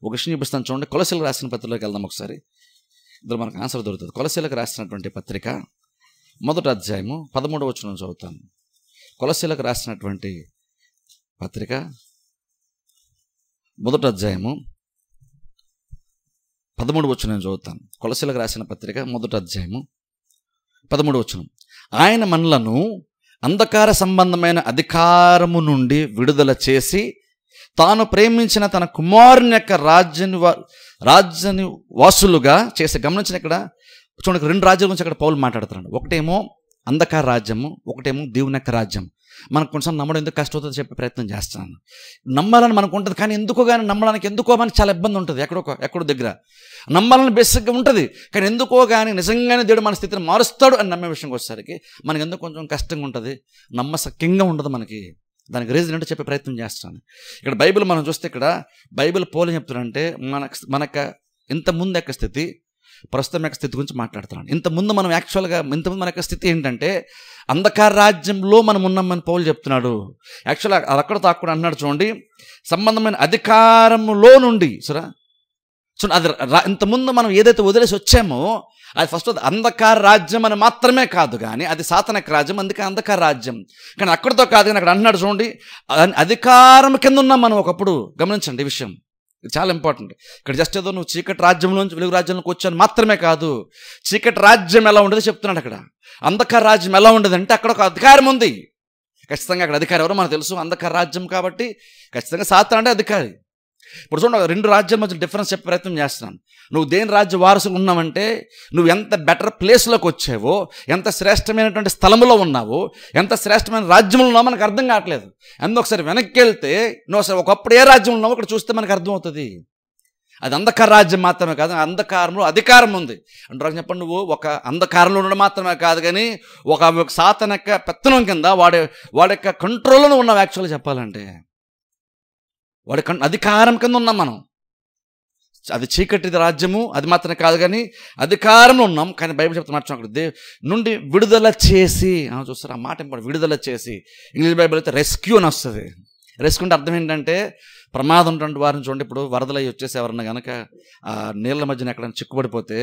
ఒక విషయం చూపిస్తాను చూడండి, కొలసీలకు రాసిన పత్రికలోకి వెళ్దాం ఒకసారి, ఇందులో మనకు ఆన్సర్ దొరుకుతుంది. కొలసీలకు రాసినటువంటి పత్రిక 1వ అధ్యాయము 13వ వచనం చదువుతాను. కొలసీలకు రాసినటువంటి పత్రిక 1వ అధ్యాయము 13వ వచనం చదువుతాను. కొలసీలకు రాసిన పత్రిక 1వ అధ్యాయము 13వ వచనం. ఆయన మనలను అంధకార సంబంధమైన అధికారము నుండి విడుదల చేసి తాను ప్రేమించిన తన కుమారుని యొక్క రాజ్యాన్ని వాసులుగా చేసే. గమనించిన ఇక్కడ చూడండి, 2 రాజ్యాల గురించి అక్కడ పౌలు మాట్లాడుతున్నాడు. ఒకటేమో అంధకార రాజ్యము, ఒకటేమో దేవుని యొక్క రాజ్యం. మనకు కొంచెం నమ్మడం ఎందుకు కష్టమవుతుందో చెప్పే ప్రయత్నం చేస్తున్నాను. నమ్మాలని మనకు ఉంటుంది, కానీ ఎందుకో కానీ నమ్మడానికి ఎందుకో మనకి చాలా ఇబ్బంది ఉంటుంది. ఎక్కడో దగ్గర నమ్మాలని బేసిక్గా ఉంటుంది, కానీ ఎందుకో కానీ నిజంగానే దేవుడు మన స్థితిని మారుస్తాడు అని నమ్మే విషయంకి వచ్చేసరికి మనకి ఎందుకు కొంచెం కష్టంగా ఉంటుంది, నమ్మసక్యంగా ఉండదు మనకి. దానికి రీజన్ ఏంటో చెప్పే ప్రయత్నం చేస్తాను. ఇక్కడ బైబిల్ మనం చూస్తే, ఇక్కడ బైబిల్ పోలి చెప్తున్నారంటే మనకు ఇంతకుముందు యొక్క స్థితి, ప్రస్తుతం యొక్క స్థితి గురించి మాట్లాడుతున్నాను. ఇంతకుముందు మనం ఇంతకుముందు మన యొక్క స్థితి ఏంటంటే అంధకార రాజ్యంలో మనం ఉన్నామని పౌలు చెప్తున్నాడు. యాక్చువల్గా అక్కడ తాకుండా అన్నాడు చూడండి, సంబంధమైన అధికారములో నుండి. అది ఇంతకుముందు మనం ఏదైతే వదిలేసి వచ్చామో అది ఫస్ట్ అంధకార రాజ్యం అని మాత్రమే కాదు, కానీ అది సాతానిక రాజ్యం, అందుకే అంధకార రాజ్యం. కానీ అక్కడితో కాదు, కానీ అక్కడ అన్నాడు చూడండి, అధికారం కింద ఉన్నాం మనం ఒకప్పుడు. గమనించండి ఈ విషయం, ఇది చాలా ఇంపార్టెంట్. ఇక్కడ జస్ట్ ఏదో నువ్వు చీకటి రాజ్యంలోంచి వెలుగు రాజ్యంలోకి వచ్చాను మాత్రమే కాదు, చీకటి రాజ్యం ఎలా ఉండదో చెప్తున్నాడు. అక్కడ అంధకార రాజ్యం ఎలా ఉండదంటే అక్కడ ఒక అధికారం ఉంది. ఖచ్చితంగా అక్కడ అధికారి ఎవరో మనకు తెలుసు, అంధకార రాజ్యం కాబట్టి ఖచ్చితంగా సాతాను అంటే అధికారి. ఇప్పుడు చూడండి, 2 రాజ్యాల మధ్య డిఫరెన్స్ చెప్పే ప్రయత్నం చేస్తున్నాను. నువ్వు దేని రాజ్య వారసులు ఉన్నావంటే నువ్వు ఎంత బెటర్ ప్లేస్లోకి వచ్చావో, ఎంత శ్రేష్టమైనటువంటి స్థలంలో ఉన్నావో, ఎంత శ్రేష్టమైన రాజ్యంలో ఉన్నావో మనకు అర్థం కావట్లేదు. అందుకు ఒకసారి వెనక్కి వెళ్తే నువ్వు అసలు ఒకప్పుడు ఏ రాజ్యంలో ఉన్నావో ఇక్కడ చూస్తే మనకు అర్థమవుతుంది. అది అంధకార రాజ్యం మాత్రమే కాదు, అంధకారంలో అధికారం ఉంది అంటారు. చెప్పండి, నువ్వు ఒక అంధకారంలో ఉండడం మాత్రమే కాదు, కానీ ఒక సాతాను యొక్క పెత్తనం కింద వాడి యొక్క కంట్రోల్లో ఉన్నావు. యాక్చువల్గా చెప్పాలంటే వాడి అధికారం కింద ఉన్నాం మనం. అది చీకటి రాజ్యము, అది మాత్రమే కాదు, కానీ అధికారంలో ఉన్నాం. కానీ బైబిల్ చెప్తే మార్చాం, అక్కడ నుండి విడుదల చేసి. చూస్తారు ఆ మాట ఇంపార్టెంట్, విడుదల చేసి. ఇంగ్లీష్ బైబిల్ అయితే రెస్క్యూ అని వస్తుంది. రెస్క్యూ అంటే అర్థం ఏంటంటే ప్రమాదం ఉన్నటువంటి వారిని చూడండి, ఇప్పుడు వరదలు అయ్యి వచ్చేసి ఎవరన్నా కనుక ఆ నీళ్ళ మధ్యన ఎక్కడైనా చిక్కుబడిపోతే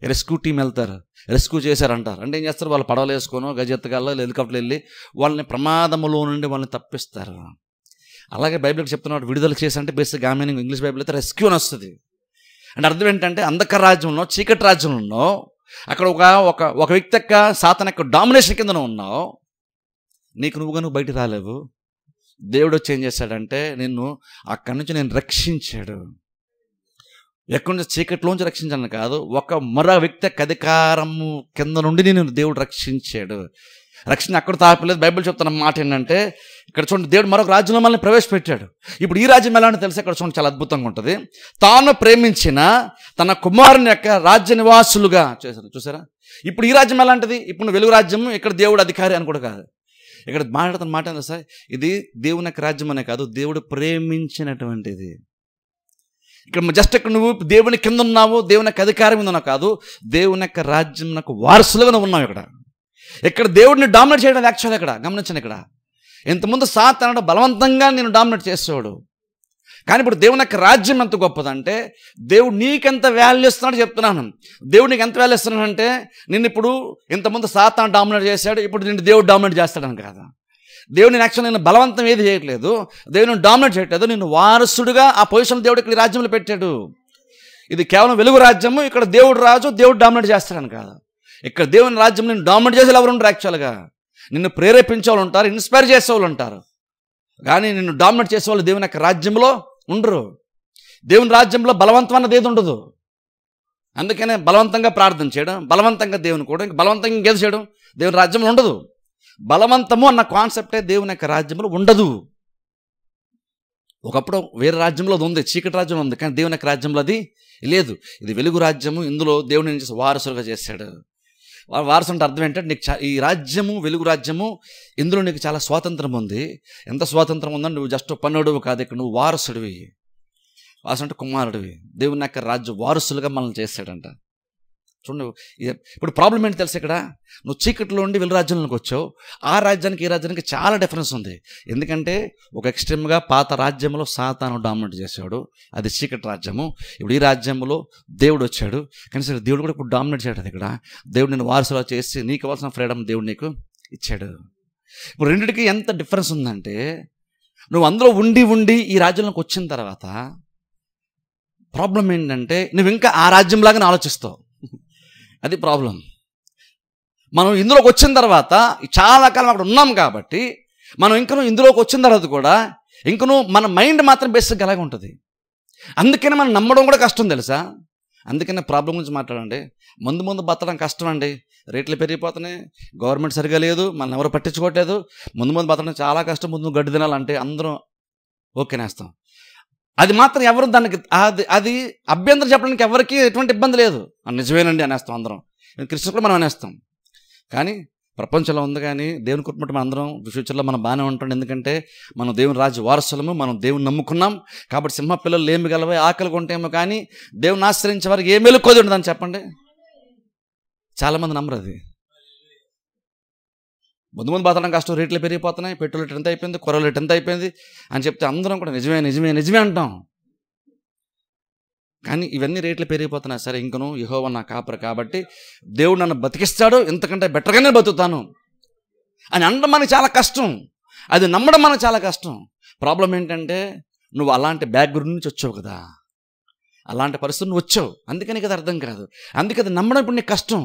రెస్క్యూ టీం వెళ్తారు, రెస్క్యూ చేశారంటారు. అంటే ఏం చేస్తారు, వాళ్ళు పడవలు వేసుకొని గజెత్తగాల్లో హెలికాప్టర్లు వెళ్ళి వాళ్ళని ప్రమాదములో నుండి వాళ్ళని తప్పిస్తారు. అలాగే బైబిల్కి చెప్తున్నాడు విడుదల చేసి అంటే బేసిక్గా మీనింగ్ ఇంగ్లీష్ బైబిల్ అయితే రెస్క్యూ అని వస్తుంది. అంటే అర్థం ఏంటంటే అంధకార రాజ్యంలో, చీకటి రాజ్యంలో అక్కడ ఒక వ్యక్తి యొక్క సాతాను యొక్క డామినేషన్ కింద ఉన్నావు. నువ్వు బయట రాలేవు. దేవుడు వచ్చి ఏం చేశాడంటే నిన్ను అక్కడి నుంచి నేను రక్షించాడు. ఎక్కడి నుంచి, చీకటిలోంచి రక్షించాను కాదు, మరో వ్యక్తి యొక్క అధికారము కింద నుండి నేను దేవుడు రక్షించాడు. రక్షణ అక్కడ తాపలేదు. బైబిల్ చెప్తున్న మాట ఏంటంటే ఇక్కడ చూడండి, దేవుడు మరొక రాజ్యంలో మనల్ని ప్రవేశపెట్టాడు. ఇప్పుడు ఈ రాజ్యం ఎలా అంటే తెలిసి ఇక్కడ చూడండి, చాలా అద్భుతంగా ఉంటుంది. తాను ప్రేమించిన తన కుమారుని యొక్క రాజ్య నివాసులుగా చేశారు. చూసారా, ఇప్పుడు ఈ రాజ్యం ఎలాంటిది? ఇప్పుడు వెలుగు రాజ్యము, ఇక్కడ దేవుడు అధికారి అని కూడా కాదు. ఇక్కడ మాట్లాడుతున్న మాట ఏంటో సార్, ఇది దేవుని యొక్క రాజ్యం అనే కాదు, దేవుడు ప్రేమించినటువంటిది. ఇక్కడ జస్ట్ ఇక్కడ నువ్వు దేవుని కింద ఉన్నావు, దేవుని యొక్క అధికారం మీద ఉన్నావు కాదు, దేవుని యొక్క రాజ్యం నాకు వారసులుగా నువ్వు ఉన్నావు. ఇక్కడ దేవుడిని డామినేట్ చేయడం యాక్చువల్. ఇక్కడ గమనించండి, ఇక్కడ ఇంతకుముందు సాతాను బలవంతంగా నేను డామినేట్ చేసేవాడు, కానీ ఇప్పుడు దేవుని యొక్క రాజ్యం ఎంత గొప్పదంటే దేవుడు నీకెంత వాల్యూ ఇస్తున్నాడు చెప్తున్నాను. దేవుడు నీకు ఎంత వాల్యూ ఇస్తున్నాడంటే నిన్ను ఇప్పుడు ఇంతకుముందు సాతాను డామినేట్ చేశాడు, ఇప్పుడు నిన్ను దేవుడు డామినేట్ చేస్తాడని కాదు. దేవుడిని యాక్చువల్ నేను బలవంతం ఏది చేయట్లేదు, దేవుడిని డామినేట్ చేయట్లేదు, నిన్ను వారసుడుగా ఆ పొజిషన్ దేవుడు ఇక్కడ రాజ్యంలో పెట్టాడు. ఇది కేవలం వెలుగు రాజ్యము, ఇక్కడ దేవుడు రాజు, దేవుడు డామినేట్ చేస్తాడని కాదు. ఇక్కడ దేవుని రాజ్యం నిన్ను డామినేట్ చేసే ఎవరు ఉంటారు? యాక్చువల్గా నిన్ను ప్రేరేపించే వాళ్ళు ఉంటారు, ఇన్స్పైర్ చేసే వాళ్ళు ఉంటారు, కానీ నిన్ను డామినేట్ చేసే వాళ్ళు దేవుని యొక్క రాజ్యంలో ఉండరు. దేవుని రాజ్యంలో బలవంతం అన్నది ఏది ఉండదు. అందుకనే బలవంతంగా ప్రార్థన చేయడం, బలవంతంగా దేవుని కూడా బలవంతంగా ఇంకేది చేయడం దేవుని రాజ్యంలో ఉండదు. బలవంతము అన్న కాన్సెప్టే దేవుని యొక్క రాజ్యంలో ఉండదు. ఒకప్పుడు వేరే రాజ్యంలో అది ఉంది, చీకటి రాజ్యంలో ఉంది, కానీ దేవుని యొక్క రాజ్యంలో అది లేదు. ఇది వెలుగు రాజ్యము, ఇందులో దేవుని నుంచి వారసులుగా చేశాడు. వారసు అంటే అర్థం ఏంటంటే నీకు ఈ రాజ్యము, వెలుగు రాజ్యము, ఇందులో నీకు చాలా స్వాతంత్రం ఉంది. ఎంత స్వాతంత్రం ఉందని నువ్వు జస్ట్ పన్నుడువు కాదు, ఇక్కడ నువ్వు వారసుడివి. వారసు అంటే కుమారుడివి. దేవుని యొక్క రాజ్య వారసులుగా మనల్ని చేశాడంట. చూడండి, ఇప్పుడు ప్రాబ్లం ఏంటి తెలుసు, ఇక్కడ నువ్వు చీకటిలో ఉండి వెలుగు రాజ్యంలోకి వచ్చావు. ఆ రాజ్యానికి ఈ రాజ్యానికి చాలా డిఫరెన్స్ ఉంది. ఎందుకంటే ఒక ఎక్స్ట్రీమ్గా పాత రాజ్యంలో సాతాను డామినేట్ చేశాడు, అది చీకటి రాజ్యము. ఇప్పుడు ఈ రాజ్యంలో దేవుడు వచ్చాడు, కానీ సరే దేవుడు కూడా ఇప్పుడు డామినేట్ చేయడం. ఇక్కడ దేవుడు నేను వారసులా చేసి నీకు ఇవ్వాల్సిన ఫ్రీడమ్ దేవుడు నీకు ఇచ్చాడు. ఇప్పుడు రెండింటికి ఎంత డిఫరెన్స్ ఉందంటే నువ్వు అందులో ఉండి ఈ రాజ్యంలోకి వచ్చిన తర్వాత ప్రాబ్లం ఏంటంటే నువ్వు ఇంకా ఆ రాజ్యంలాగానే ఆలోచిస్తావు. అది ప్రాబ్లం. మనం ఇందులోకి వచ్చిన తర్వాత చాలా కాలం అక్కడ ఉన్నాం కాబట్టి మనం ఇంకా ఇందులోకి వచ్చిన తర్వాత కూడా ఇంకను మన మైండ్ మాత్రం బేసిక్గా అలాగే ఉంటుంది. అందుకని మనం నమ్మడం కూడా కష్టం తెలుసా. అందుకనే ప్రాబ్లం గురించి మాట్లాడండి. ముందు బతకడం కష్టం అండి. రేట్లు పెరిగిపోతున్నాయి, గవర్నమెంట్ సరిగా లేదు, మనం ఎవరు పట్టించుకోవట్లేదు. ముందు బతకడం చాలా కష్టం. ముందు గడ్డి తినాలంటే అందరం ఓకేనేస్తాం. అది మాత్రం ఎవరు దానికి అది అభ్యంతరం చెప్పడానికి ఎవరికి ఎటువంటి ఇబ్బంది లేదు. నిజమేనండి అనేస్తాం అందరం. క్రిస్టియన్స్ కూడా మనం అనేస్తాం. కానీ ప్రపంచంలో ఉంది, కానీ దేవుని కుటుంబం మనం అందరం ఫ్యూచర్లో మనం బాగానే ఉంటాం. ఎందుకంటే మనం దేవుని రాజ్య వారసులము, మనం దేవుని నమ్ముకున్నాం కాబట్టి. సింహ పిల్లలు ఏమి గలవే, ఆకలి కొంటేమో, కానీ దేవుని ఆశ్రయించే వారికి ఏ మేలు కొద్ది ఉండదని చెప్పండి. చాలామంది నమ్మరు అది. ముందు బతకడం కష్టం, రేట్లు పెరిగిపోతున్నాయి, పెట్రోల్ రేట్ ఎంత అయిపోయింది, కూరల రేట్ ఎంత అయిపోయింది అని చెప్తే అందరం కూడా నిజమే అంటాం. కానీ ఇవన్నీ రేట్లు పెరిగిపోతున్నాయి. సరే, ఇంకను యెహోవా నా కాపరి కాబట్టి దేవుడు నన్ను బతికిస్తాడు, ఇంతకంటే బెటర్గానే బతుకుతాను అని అనడం మనకు చాలా కష్టం. అది నమ్మడం మనకు చాలా కష్టం. ప్రాబ్లం ఏంటంటే నువ్వు అలాంటి బ్యాక్గ్రౌండ్ నుంచి వచ్చావు కదా, అలాంటి పరిస్థితులు నువ్వు వచ్చావు, అందుకని కదా అర్థం కాదు. అందుకే అది నమ్మడం ఇప్పుడు నీకు కష్టం.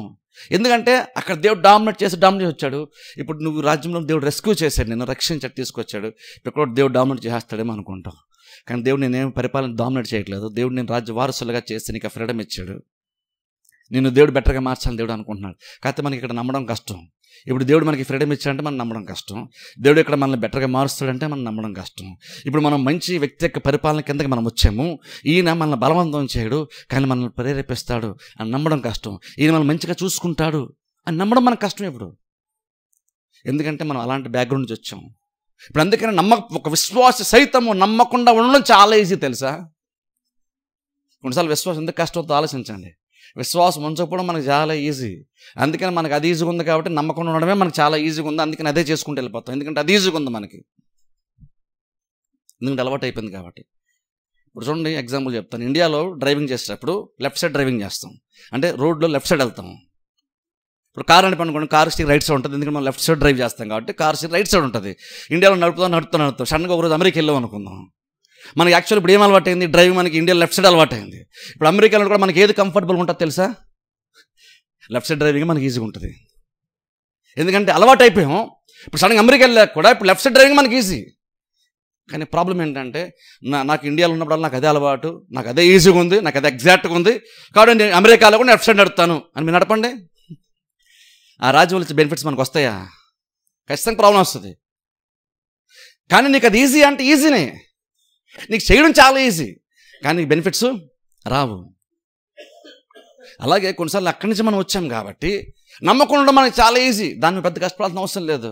ఎందుకంటే అక్కడ దేవుడు డామినేట్ చేసి వచ్చాడు. ఇప్పుడు నువ్వు రాజ్యంలో దేవుడు రెస్క్యూ చేశాడు, నిన్ను రక్షించాడు, తీసుకొచ్చాడు. ఇప్పుడు దేవుడు డామినేట్ చేస్తాడేమో అనుకుంటావు. కానీ దేవుడు నేనేం పరిపాలన డామినేట్ చేయట్లేదు. దేవుడు నేను రాజ్య వారసులుగా చేసి నీకు ఫ్రీడమ్ ఇచ్చాడు. నిన్ను దేవుడు బెటర్గా మార్చాలని దేవుడు అనుకుంటున్నాడు. కాకపోతే మనకి ఇక్కడ నమ్మడం కష్టం. ఇప్పుడు దేవుడు మనకి ఫ్రీడమ్ ఇచ్చాడంటే మనం నమ్మడం కష్టం. దేవుడు ఇక్కడ మనల్ని బెటర్గా మారుస్తాడంటే మనం నమ్మడం కష్టం. ఇప్పుడు మనం మంచి వ్యక్తి యొక్క పరిపాలన కిందకి మనం వచ్చాము. ఈయన మనల్ని బలవంతం చేయడు, కానీ మనల్ని ప్రేరేపిస్తాడు అని నమ్మడం కష్టం. ఈయన మనల్ని మంచిగా చూసుకుంటాడు అని నమ్మడం మనకు కష్టం ఇప్పుడు. ఎందుకంటే మనం అలాంటి బ్యాక్గ్రౌండ్ నుంచి వచ్చాము. ఇప్పుడు అందుకని ఒక విశ్వాస సైతము నమ్మకుండా ఉండడం చాలా ఈజీ తెలుసా. కొన్నిసార్లు విశ్వాసం ఎందుకు కష్టంతో ఆలోచించండి. విశ్వాసం ఉంచకపోవడం మనకు చాలా ఈజీ. అందుకని మనకు అది ఈజీగా ఉంది కాబట్టి నమ్మకుండా ఉండడమే మనకు చాలా ఈజీగా ఉంది. అందుకని అదే చేసుకుంటూ వెళ్ళిపోతాం. ఎందుకంటే అది ఈజీగా ఉంది మనకి, ఎందుకంటే అలవాటు అయిపోయింది కాబట్టి. ఇప్పుడు చూడండి, ఎగ్జాంపుల్ చెప్తాను. ఇండియాలో డ్రైవింగ్ చేసేటప్పుడు లెఫ్ట్ సైడ్ డ్రైవింగ్ చేస్తాం, అంటే రోడ్లో లెఫ్ట్ సైడ్ వెళ్తాం. ఇప్పుడు కార్ అని అనుకోండి, కార్ స్టీర్ రైట్ సైడ్ ఉంటుంది, ఎందుకంటే మనం లెఫ్ట్ సైడ్ డ్రైవ్ చేస్తాం కాబట్టి కార్ స్టీర్ రైట్ సైడ్ ఉంటుంది. ఇండియాలో నడుపుతాం సడన్గా ఒకరోజు అమెరికా వెళ్ళాం అనుకుందాం. మనకి యాక్చువల్ ఇప్పుడు ఏం అలవాటు అయింది, డ్రైవింగ్ మనకి ఇండియా లెఫ్ట్ సైడ్ అలవాటు అయింది. ఇప్పుడు అమెరికాలో కూడా మనకి ఏది కంఫర్టబుల్గా ఉంటుంది తెలుసా, లెఫ్ట్ సైడ్ డ్రైవింగ్ మనకి ఈజీగా ఉంటుంది. ఎందుకంటే అలవాటు అయిపోయాం. ఇప్పుడు సడన్గా అమెరికా వెళ్ళాక కూడా ఇప్పుడు లెఫ్ట్ సైడ్ డ్రైవింగ్ మనకి ఈజీ. కానీ ప్రాబ్లం ఏంటంటే నాకు ఇండియాలో ఉన్నప్పుడు నాకు అదే అలవాటు, నాకు అదే ఈజీగా ఉంది, నాకు అదే ఎగ్జాక్ట్గా ఉంది కాబట్టి నేను అమెరికాలో కూడా లెఫ్ట్ సైడ్ నడుపుతాను అని మీరు నడపండి. ఆ రాజ్యం వచ్చే బెనిఫిట్స్ మనకు వస్తాయా? ఖచ్చితంగా ప్రాబ్లం వస్తుంది. కానీ నీకు అది ఈజీ అంటే ఈజీనే, నీకు చేయడం చాలా ఈజీ, కానీ నీకు బెనిఫిట్స్ రావు. అలాగే కొన్నిసార్లు అక్కడి నుంచి మనం వచ్చాం కాబట్టి నమ్మకం ఉండడం మనకి చాలా ఈజీ, దాన్ని పెద్ద కష్టపడాల్సిన అవసరం లేదు.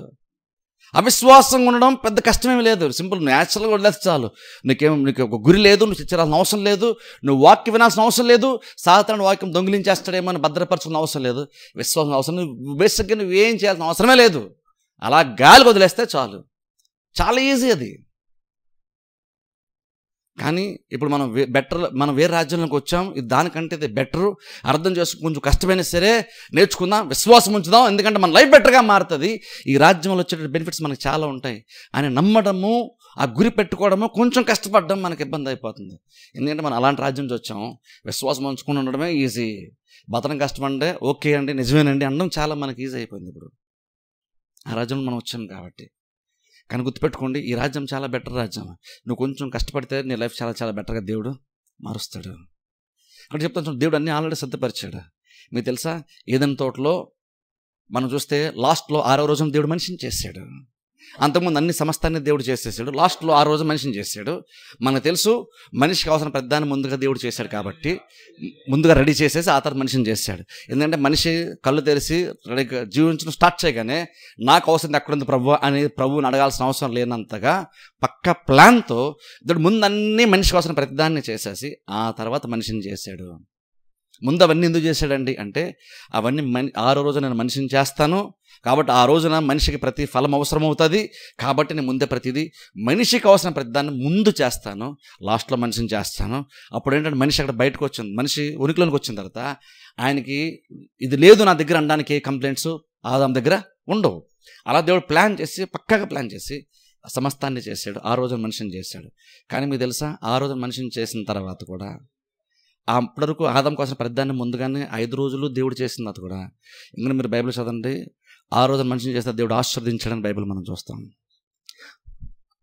అవిశ్వాసంగా ఉండడం పెద్ద కష్టమేమి లేదు, సింపుల్, న్యాచురల్గా వదిలేస్తే చాలు. నీకు ఒక గురి లేదు, నువ్వు చేయాల్సిన అవసరం లేదు, నువ్వు వాక్యం వినాల్సిన అవసరం లేదు, సాధారణ వాక్యం దొంగిలించేస్తాడేమో అని భద్రపరచుకున్న అవసరం లేదు, విశ్వాసం అవసరం లేదు, బేసిక్గా నువ్వేం చేయాల్సిన అవసరమే లేదు. అలా గాలి వదిలేస్తే చాలు, చాలా ఈజీ అది. కానీ ఇప్పుడు మనం వేరే రాజ్యంలోకి వచ్చాం, ఇది దానికంటే ఇది బెటరు, అర్థం చేసుకుని కొంచెం కష్టమైనా సరే నేర్చుకుందాం, విశ్వాసం ఉంచుదాం, ఎందుకంటే మన లైఫ్ బెటర్గా మారుతుంది, ఈ రాజ్యంలో వచ్చే బెనిఫిట్స్ మనకు చాలా ఉంటాయి అని నమ్మడము, ఆ గురి పెట్టుకోవడము, కొంచెం కష్టపడడం మనకు ఇబ్బంది అయిపోతుంది. ఎందుకంటే మనం అలాంటి రాజ్యం నుంచి వచ్చాము, విశ్వాసం ఉంచుకుని ఉండడమే ఈజీ, బతనం కష్టం అంటే ఓకే అండి నిజమేనండి అనడం చాలా మనకి ఈజీ అయిపోయింది. ఇప్పుడు ఆ రాజ్యంలో మనం వచ్చాం కాబట్టి. కానీ గుర్తుపెట్టుకోండి, ఈ రాజ్యం చాలా బెటర్ రాజ్యం. నువ్వు కొంచెం కష్టపడితే నీ లైఫ్ చాలా చాలా బెటర్గా దేవుడు మారుస్తాడు. అక్కడ చెప్తాను, దేవుడు అన్నీ ఆల్రెడీ సిద్ధపరిచాడు. మీకు తెలుసా, ఏదైనా తోటలో మనం చూస్తే లాస్ట్లో 6వ రోజున దేవుడు మనిషిని చేశాడు. అంతకుముందు అన్ని సమస్తాన్ని దేవుడు చేసేసాడు, లాస్ట్లో 6 రోజు మనిషిని చేశాడు. మనకు తెలుసు మనిషికి అవసరం పెద్దాన్ని ముందుగా దేవుడు చేశాడు కాబట్టి ముందుగా రెడీ చేసేసి ఆ తర్వాత మనిషిని చేశాడు. ఎందుకంటే మనిషి కళ్ళు తెరిచి రెడీగా జీవించడం స్టార్ట్ చేయగానే నాకు అవసరం ఎక్కడుంది ప్రభు అని ప్రభువుని అడగాల్సిన అవసరం లేనంతగా పక్క ప్లాన్తో దేవుడు ముందు అన్నీ మనిషికి అవసరం ప్రతిదాన్ని చేసేసి ఆ తర్వాత మనిషిని చేశాడు. ముందు అవన్నీ ఎందుకు చేశాడండి అంటే, అవన్నీ 6వ రోజు నేను మనిషిని చేస్తాను కాబట్టి ఆ రోజున మనిషికి ప్రతి ఫలం అవసరం అవుతుంది కాబట్టి నేను ముందే ప్రతిదీ మనిషికి అవసరం ప్రతిదాన్ని ముందు చేస్తాను, లాస్ట్లో మనిషిని చేస్తాను. అప్పుడు ఏంటంటే మనిషి అక్కడ బయటకు వచ్చింది, మనిషి ఉనికిలోనికి వచ్చిన తర్వాత ఆయనకి ఇది లేదు నా దగ్గర అనడానికి కంప్లైంట్స్ ఆదాం దగ్గర ఉండవు. అలా దేవుడు ప్లాన్ చేసి పక్కాగా ప్లాన్ చేసి సమస్తాన్ని చేశాడు, 6 రోజున మనిషిని చేశాడు. కానీ మీకు తెలుసా, 6 రోజున మనిషిని చేసిన తర్వాత కూడా అప్పటివరకు ఆదాం కోసం ప్రతిదాన్ని ముందుగానే 5 రోజులు దేవుడు చేసిన తర్వాత కూడా, ఇంకా మీరు బైబిల్ చదవండి, 6 రోజున మనిషిని చేస్తే దేవుడు ఆశీర్వదించాడని బైబిల్ మనం చూస్తాం.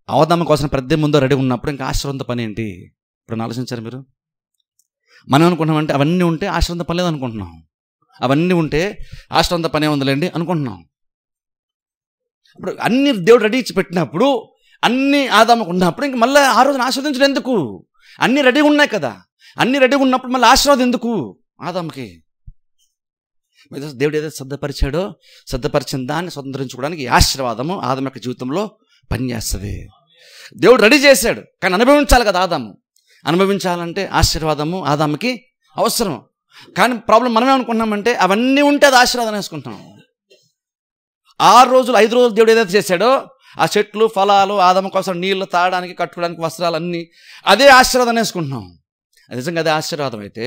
ఆదాము కోసం ప్రతి ముందు రెడీ ఉన్నప్పుడు ఇంకా ఆశీర్వాద పని ఏంటి? ఇప్పుడు ఆలోచించారు మీరు? మనం అనుకుంటున్నామంటే అవన్నీ ఉంటే ఆశీర్వాద పని లేదు అనుకుంటున్నాం. అవన్నీ ఉంటే ఆశీర్వాద పనే ఉందిలేండి అనుకుంటున్నాం. ఇప్పుడు అన్ని దేవుడు రెడీ ఇచ్చి పెట్టినప్పుడు, అన్ని ఆదాముకు ఉన్నప్పుడు ఇంక మళ్ళీ ఆ రోజున ఆశీర్వదించడం ఎందుకు? అన్నీ రెడీగా ఉన్నాయి కదా. అన్నీ రెడీగా ఉన్నప్పుడు మళ్ళీ ఆశీర్వాదం ఎందుకు ఆదాముకి? దేవుడు ఏదైతే సిద్ధపరిచిన దాన్ని స్వతంత్రించుకోవడానికి ఈ ఆశీర్వాదము ఆదాము యొక్క జీవితంలో పనిచేస్తుంది. దేవుడు రెడీ చేశాడు, కానీ అనుభవించాలి కదా ఆదాము. అనుభవించాలంటే ఆశీర్వాదము ఆదాముకి అవసరం. కానీ ప్రాబ్లం మనమే అనుకుంటున్నామంటే అవన్నీ ఉంటే అది ఆశీర్వాదం వేసుకుంటాం. 6 రోజులు 5 రోజులు దేవుడు ఏదైతే చేశాడో, ఆ చెట్లు ఫలాలు ఆదాము కోసం నీళ్లు తాగడానికి కట్టుకోవడానికి వస్త్రాలు అన్నీ అదే ఆశీర్వాదం వేసుకుంటున్నాం. అది నిజంగా అదే ఆశీర్వాదం అయితే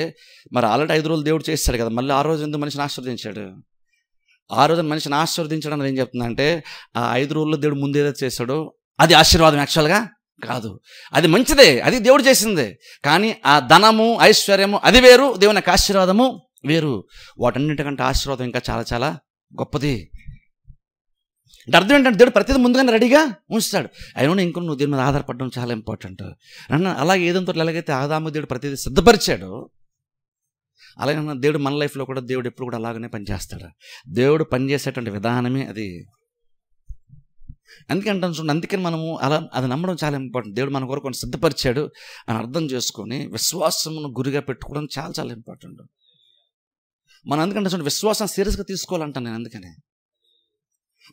మరి ఆల్రెడీ 5 రోజులు దేవుడు చేస్తాడు కదా, మళ్ళీ 6 రోజు ఎందుకు మనిషిని ఆశీర్వదించాడు? 6 రోజున మనిషిని ఆశీర్వదించడం ఏం చెప్తుందంటే, ఆ 5 రోజుల్లో దేవుడు ముందు ఏదైతే చేశాడో అది ఆశీర్వాదం యాక్చువల్గా కాదు. అది మంచిదే, అది దేవుడు చేసిందే. కానీ ఆ ధనము ఐశ్వర్యము అది వేరు, దేవుని యొక్క ఆశీర్వాదము వేరు. వాటన్నిటికంటే ఆశీర్వాదం ఇంకా చాలా చాలా గొప్పది. అంటే అర్థం ఏంటంటే దేవుడు ప్రతిదీ ముందుగానే రెడీగా ఉంచుతాడు. అయినా ఇంకో నువ్వు దేవుని మీద ఆధారపడడం చాలా ఇంపార్టెంట్. అలాగే ఏదంతో ఎలాగైతే ఆదాము దేవుడు ప్రతిదీ సిద్ధపరిచాడో, అలాగే దేవుడు మన లైఫ్లో కూడా దేవుడు ఎప్పుడు కూడా అలాగనే పనిచేస్తాడు. దేవుడు పనిచేసేటువంటి విధానమే అది. అందుకంటాను చూడండి, అందుకని మనము అది నమ్మడం చాలా ఇంపార్టెంట్. దేవుడు మన కొరకు సిద్ధపరిచాడు అని అర్థం చేసుకొని విశ్వాసమును గురిగా పెట్టుకోవడం చాలా చాలా ఇంపార్టెంట్. మనం అందుకంటే చూడండి, విశ్వాసం సీరియస్గా తీసుకోవాలంటాను నేను. అందుకనే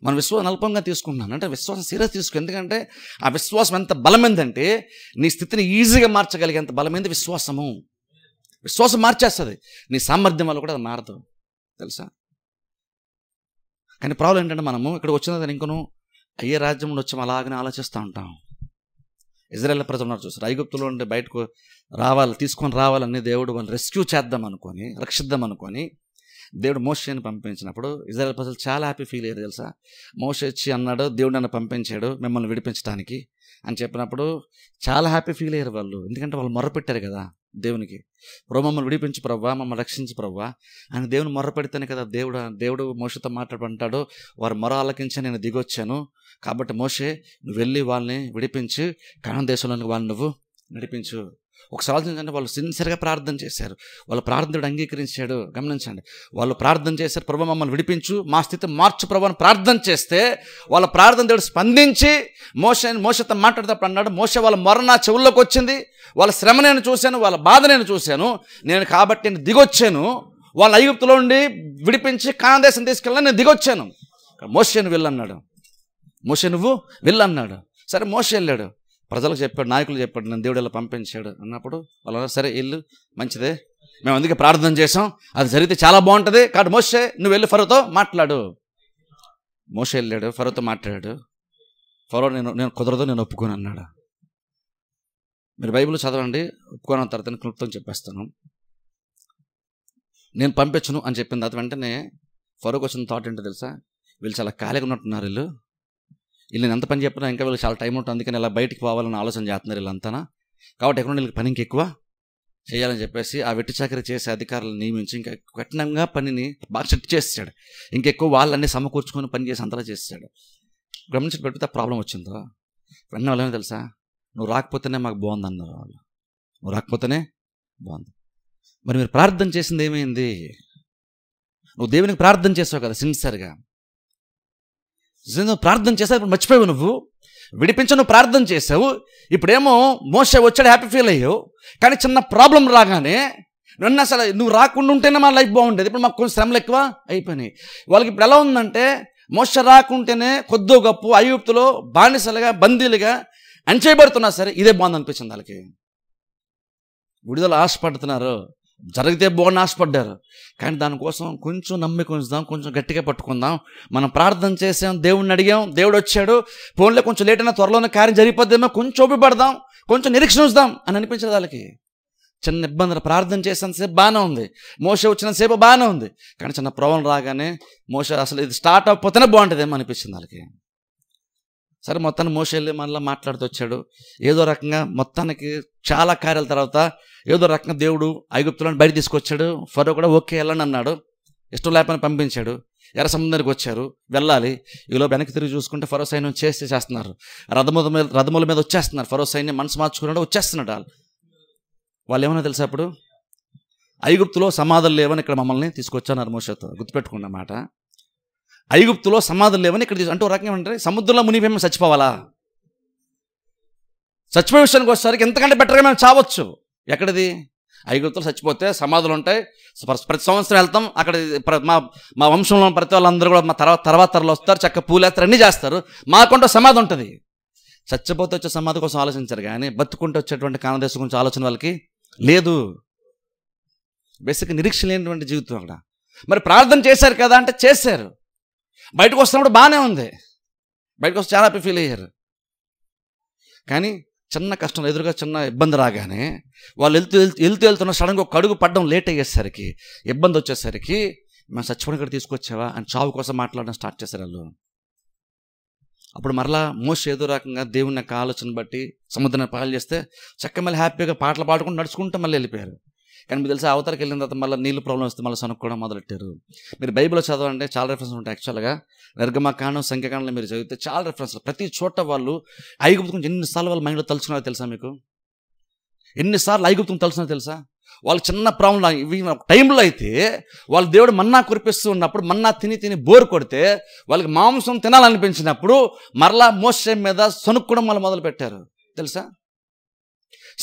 మన విశ్వాసం అల్పంగా తీసుకుంటున్నాను అంటే విశ్వాసం సీరియస్ తీసుకో. ఎందుకంటే ఆ విశ్వాసం ఎంత బలమైందంటే నీ స్థితిని ఈజీగా మార్చగలిగేంత బలమైంది విశ్వాసము. విశ్వాసం మార్చేస్తుంది. నీ సామర్థ్యం వల్ల కూడా అది మారదు, తెలుసా? కానీ ప్రాబ్లం ఏంటంటే మనము ఇక్కడ వచ్చిన ఇంకొను అయ్యే రాజ్యంలో వచ్చాము అలాగనే ఆలోచిస్తూ ఉంటాం. ఇజ్రాయేల్ ప్రజలు ఉన్నారు చూసారు, ఐగుప్తులో ఉండి బయటకు తీసుకొని రావాలని దేవుడు వాళ్ళు రెస్క్యూ చేద్దాం అనుకొని, రక్షిద్దాం అనుకొని దేవుడు మోషేని పంపించినప్పుడు ఇజ్రాయేల్ ప్రజలు చాలా హ్యాపీ ఫీల్ అయ్యారు, తెలుసా? మోషే వచ్చి అన్నాడు, దేవుడు నన్ను పంపించాడు మిమ్మల్ని విడిపించడానికి అని చెప్పినప్పుడు చాలా హ్యాపీ ఫీల్ అయ్యారు వాళ్ళు. ఎందుకంటే వాళ్ళు మొర్రపెట్టారు కదా దేవునికి, ప్రభు మమ్మల్ని విడిపించు ప్రవ్వా, మమ్మల్ని రక్షించు ప్రవ్వా అని దేవుని మొర్ర పెడితేనే కదా దేవుడు మోషేతో మాట్లాడుకుంటాడు. వారు మొర ఆలకించి నేను దిగొచ్చాను కాబట్టి మోషే నువ్వు వెళ్ళి వాళ్ళని విడిపించి కనాను దేశంలోనికి వాళ్ళని నువ్వు నడిపించు. ఒకసారి ఆలోచించండి, వాళ్ళు సిన్సియర్గా ప్రార్థన చేశారు. వాళ్ళ ప్రార్థన దేవుడు అంగీకరించాడు. గమనించండి, వాళ్ళు ప్రార్థన చేశారు, ప్రభు మమ్మల్ని విడిపించు, మా స్థితి మార్చు ప్రభు అని ప్రార్థన చేస్తే వాళ్ళ ప్రార్థన దేవుడు స్పందించి మోషేతో మాట్లాడేటప్పుడు అన్నాడు, మోషే వాళ్ళ మొర నా చెవుల్లోకి వచ్చింది, వాళ్ళ శ్రమ నేను చూశాను, వాళ్ళ బాధ నేను చూశాను, కాబట్టి నేను దిగొచ్చాను, వాళ్ళ ఐగుప్తులో ఉండి విడిపించి కనాను దేశం తీసుకెళ్ళాను, నేను దిగొచ్చాను. మోషే నువ్వు వెళ్ళన్నాడు, మోషే నువ్వు వెళ్ళన్నాడు. సరే మోషే వెళ్ళాడు, ప్రజలకు చెప్పాడు, నాయకులు చెప్పాడు, నేను దేవుడు ఇలా పంపించాడు అన్నప్పుడు వాళ్ళు సరే ఇల్లు మంచిదే, మేము అందుకే ప్రార్థన చేసాం, అది జరిగితే చాలా బాగుంటుంది, కాబట్టి మోషే నువ్వు వెళ్ళి ఫరోతో మాట్లాడు. మోషే వెళ్ళాడు, ఫరోతో మాట్లాడాడు. ఫరో నేను కుదరదు, నేను ఒప్పుకోను అన్నాడు. మీరు బైబిల్ చదవండి, ఒప్పుకోని తర్వాత నేను క్లుప్తం చెప్పేస్తాను. నేను పంపించను అని చెప్పిన తర్వాత వెంటనే ఫరోకి వచ్చిన థాట్ ఏంటో తెలుసా? వీళ్ళు చాలా ఖాళీగా ఉన్నట్టున్నారు, వీళ్ళు ఎంత పని చెప్పినా ఇంకా వీళ్ళు చాలా టైం ఉంటుంది, అందుకని ఇలా బయటికి పోవాలని ఆలోచన చేస్తున్నారు వీళ్ళంతా, కాబట్టి ఎక్కడ వీళ్ళకి పని ఇంకెక్కువ చేయాలని చెప్పేసి ఆ వెట్టి చాకరీ చేసే అధికారులను నియమించి ఇంకా కఠినంగా పనిని బాగా సెట్ చేసాడు. ఇంకెక్కువ వాళ్ళన్నీ సమకూర్చుకొని పని చేసి అంతలా చేసాడు. గమనించి పెడితే ప్రాబ్లం వచ్చిందో వెంటనే వాళ్ళేమో తెలుసా, నువ్వు రాకపోతేనే మాకు బాగుంది అన్నారు వాళ్ళు. నువ్వు రాకపోతేనే బాగుంది. మరి మీరు ప్రార్థన చేసింది ఏమైంది? నువ్వు దేవునికి ప్రార్థన చేసావు కదా సిన్సియర్గా, ప్రార్థన చేసావు, ఇప్పుడు మర్చిపోయావు, నువ్వు విడిపించ నువ్వు ప్రార్థన చేసావు, ఇప్పుడేమో మోషే వచ్చాడు హ్యాపీ ఫీల్ అయ్యావు, కానీ చిన్న ప్రాబ్లం రాగానే నన్ను అసలు నువ్వు రాకుండా ఉంటేనే మా లైఫ్ బాగుండేది, ఇప్పుడు మాకు కొంచెం శ్రమలు ఎక్కువ అయిపోయినాయి. వాళ్ళకి ఇప్పుడు ఎలా ఉందంటే మోషే రాకుంటేనే కొద్దో గొప్ప ఐగుప్తులో బానిసలుగా బందీలుగా అణచేయబడుతున్నా సరే ఇదే బాగుంది అనిపించింది వాళ్ళకి. విడుదల ఆశపడుతున్నారు, జరిగితే బాగుండి ఆశపడ్డారు, కానీ దానికోసం కొంచెం నమ్మిక ఉంచుదాం, కొంచెం గట్టిగా పట్టుకుందాం, మనం ప్రార్థన చేసాం, దేవుడిని అడిగాం, దేవుడు వచ్చాడు, ఫోన్లో కొంచెం లేట్ అయినా త్వరలోనే కార్యం జరిగిపోద్దేమో, కొంచెం ఓపిపడదాం, కొంచెం నిరీక్షణ ఉంచుదాం అని అనిపించదు వాళ్ళకి. చిన్న ఇబ్బందులు, ప్రార్థన చేసినంతసేపు బాగానే ఉంది, మోషే వచ్చినంతసేపు బాగానే ఉంది, కానీ చిన్న ప్రాబ్లం రాగానే మోషే అసలు ఇది స్టార్ట్ అయిపోతేనే బాగుంటుందేమో అనిపించింది వాళ్ళకి. సరే మొత్తాన్ని మోషే వెళ్ళి మళ్ళీ మాట్లాడుతూ వచ్చాడు. ఏదో రకంగా మొత్తానికి చాలా కార్యాల తర్వాత ఏదో రకంగా దేవుడు ఐగుప్తులను బయట తీసుకొచ్చాడు. ఫరో కూడా ఓకే వెళ్ళండి అన్నాడు, ఇష్టం లేకపోయినా పంపించాడు. ఎర్ర సముద్రానికి వచ్చారు, వెళ్ళాలి. ఈలో వెనక్కి తిరిగి చూసుకుంటే ఫరో సైన్యం చేస్తున్నారు. రథముల మీద వచ్చేస్తున్నారు. ఫరో సైన్యం మనసు మార్చుకున్నాడు, వచ్చేస్తున్నాడు. వాళ్ళు ఏమన్నా తెలుసా, అప్పుడు ఐగుప్తులో సమాధులు లేవని ఇక్కడ మమ్మల్ని తీసుకొచ్చాన్నారు మోషేతో. గుర్తుపెట్టుకున్న మాట, ఐగుప్తులో సమాధులు లేవని ఇక్కడ అంటే ఒక రకం ఏమంటారు, సముద్రంలో మునిగి చచ్చిపోవాలా? చచ్చిపోయే విషయానికి వచ్చేసరికి ఎంతకంటే బెటర్గా మేము చావచ్చు. ఎక్కడిది? ఐగుప్తులు చచ్చిపోతే సమాధులు ఉంటాయి, ప్రతి సంవత్సరం వెళ్తాం అక్కడ. మా వంశంలో ప్రతి వాళ్ళందరూ కూడా మా తర్వాత తరలు వస్తారు, చక్క పూలేస్తారు, అన్నీ చేస్తారు. మాకుంటూ సమాధి ఉంటుంది. చచ్చిపోతే వచ్చే సమాధి కోసం ఆలోచించారు కానీ బతుకుంటూ వచ్చేటువంటి కానదేశం గురించి ఆలోచన వాళ్ళకి లేదు. బేసిక్ నిరీక్ష లేనటువంటి జీవితం అక్కడ. మరి ప్రార్థన చేశారు కదా అంటే చేశారు. బయటకు వస్తున్నప్పుడు బాగానే ఉంది, బయటకు వస్తే చాలా హ్యాపీ ఫీల్ అయ్యారు. కానీ చిన్న కష్టం ఎదురుగా చిన్న ఇబ్బంది రాగానే వాళ్ళు వెళ్తున్న సడన్గా ఒక అడుగు పడడం లేట్ అయ్యేసరికి, ఇబ్బంది వచ్చేసరికి, మేము చచ్చిపోయిన ఇక్కడ తీసుకొచ్చావా అని చావు కోసం మాట్లాడడం స్టార్ట్ చేశారు వాళ్ళు. అప్పుడు మరలా మోషే ఏదో రకంగా దేవుని యొక్క ఆలోచన బట్టి సముద్రాన్ని పాలు చేస్తే చక్క మళ్ళీ హ్యాపీగా పాటలు పాడుకుంటూ నడుచుకుంటూ మళ్ళీ వెళ్ళిపోయారు. కానీ మీకు తెలిసి అవతలకి వెళ్ళిన తర్వాత మళ్ళీ నీళ్ళు ప్రాబ్లం వస్తే మళ్ళీ సనుక్కోవడం మొదలెట్టారు. మీరు బైబిల్లో చదవండి, చాలా రెఫరెన్స్ ఉంటాయి. యాక్చువల్గా నిర్గమకాండం, సంఖ్యాకాండంలో మీరు చదివితే చాలా రెఫరెన్స్. ప్రతి చోట వాళ్ళు ఐగుప్తు గురించి ఎన్నిసార్లు వాళ్ళ మైండ్లో తలుచుకున్నారో తెలుసా మీకు? ఎన్నిసార్లు ఐగుప్తుని తలుచుకున్నారో తెలుసా? వాళ్ళు చిన్న ప్రాబ్లం ఇవి టైంలో అయితే వాళ్ళు దేవుడు మన్నా కురిపిస్తూ ఉన్నప్పుడు మన్నా తిని బోరు కొడితే వాళ్ళకి మాంసం తినాలనిపించినప్పుడు మరలా మోషే మీద సనుక్కోవడం వాళ్ళు మొదలు పెట్టారు. తెలుసా?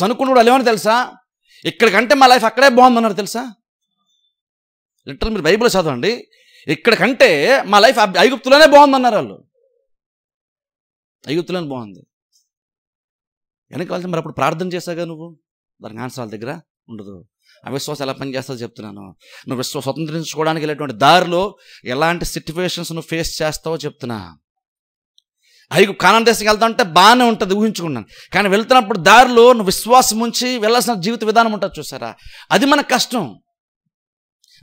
సనుక్కున్న వాళ్ళు ఏమని తెలుసా? ఇక్కడికంటే మా లైఫ్ అక్కడే బాగుందన్నారు. తెలుసా? లిటరల్ మీరు బైబిల్ చదవండి, ఇక్కడికంటే మా లైఫ్ ఐగుప్తులోనే బాగుందన్నారు వాళ్ళు. ఐగుప్తులోనే బాగుంది. వెనకాల మరి అప్పుడు ప్రార్థన చేశాగా నువ్వు, దానికి ఆన్సర్ వాళ్ళ దగ్గర ఉండదు. అవిశ్వాసం ఎలా పనిచేస్తుందో చెప్తున్నాను. నువ్వు స్వతంత్రించుకోవడానికి వెళ్ళేటువంటి దారిలో ఎలాంటి సిచ్యువేషన్స్ నువ్వు ఫేస్ చేస్తావో చెప్తున్నా. కానాన్ దేశంకి వెళ్తా ఉంటే బాగానే ఉంటుంది, ఊహించుకున్నాను. కానీ వెళ్తున్నప్పుడు దారిలో నువ్వు విశ్వాసం ఉంచి వెళ్ళాల్సిన జీవిత విధానం ఉంటుంది చూసారా, అది మనకు కష్టం.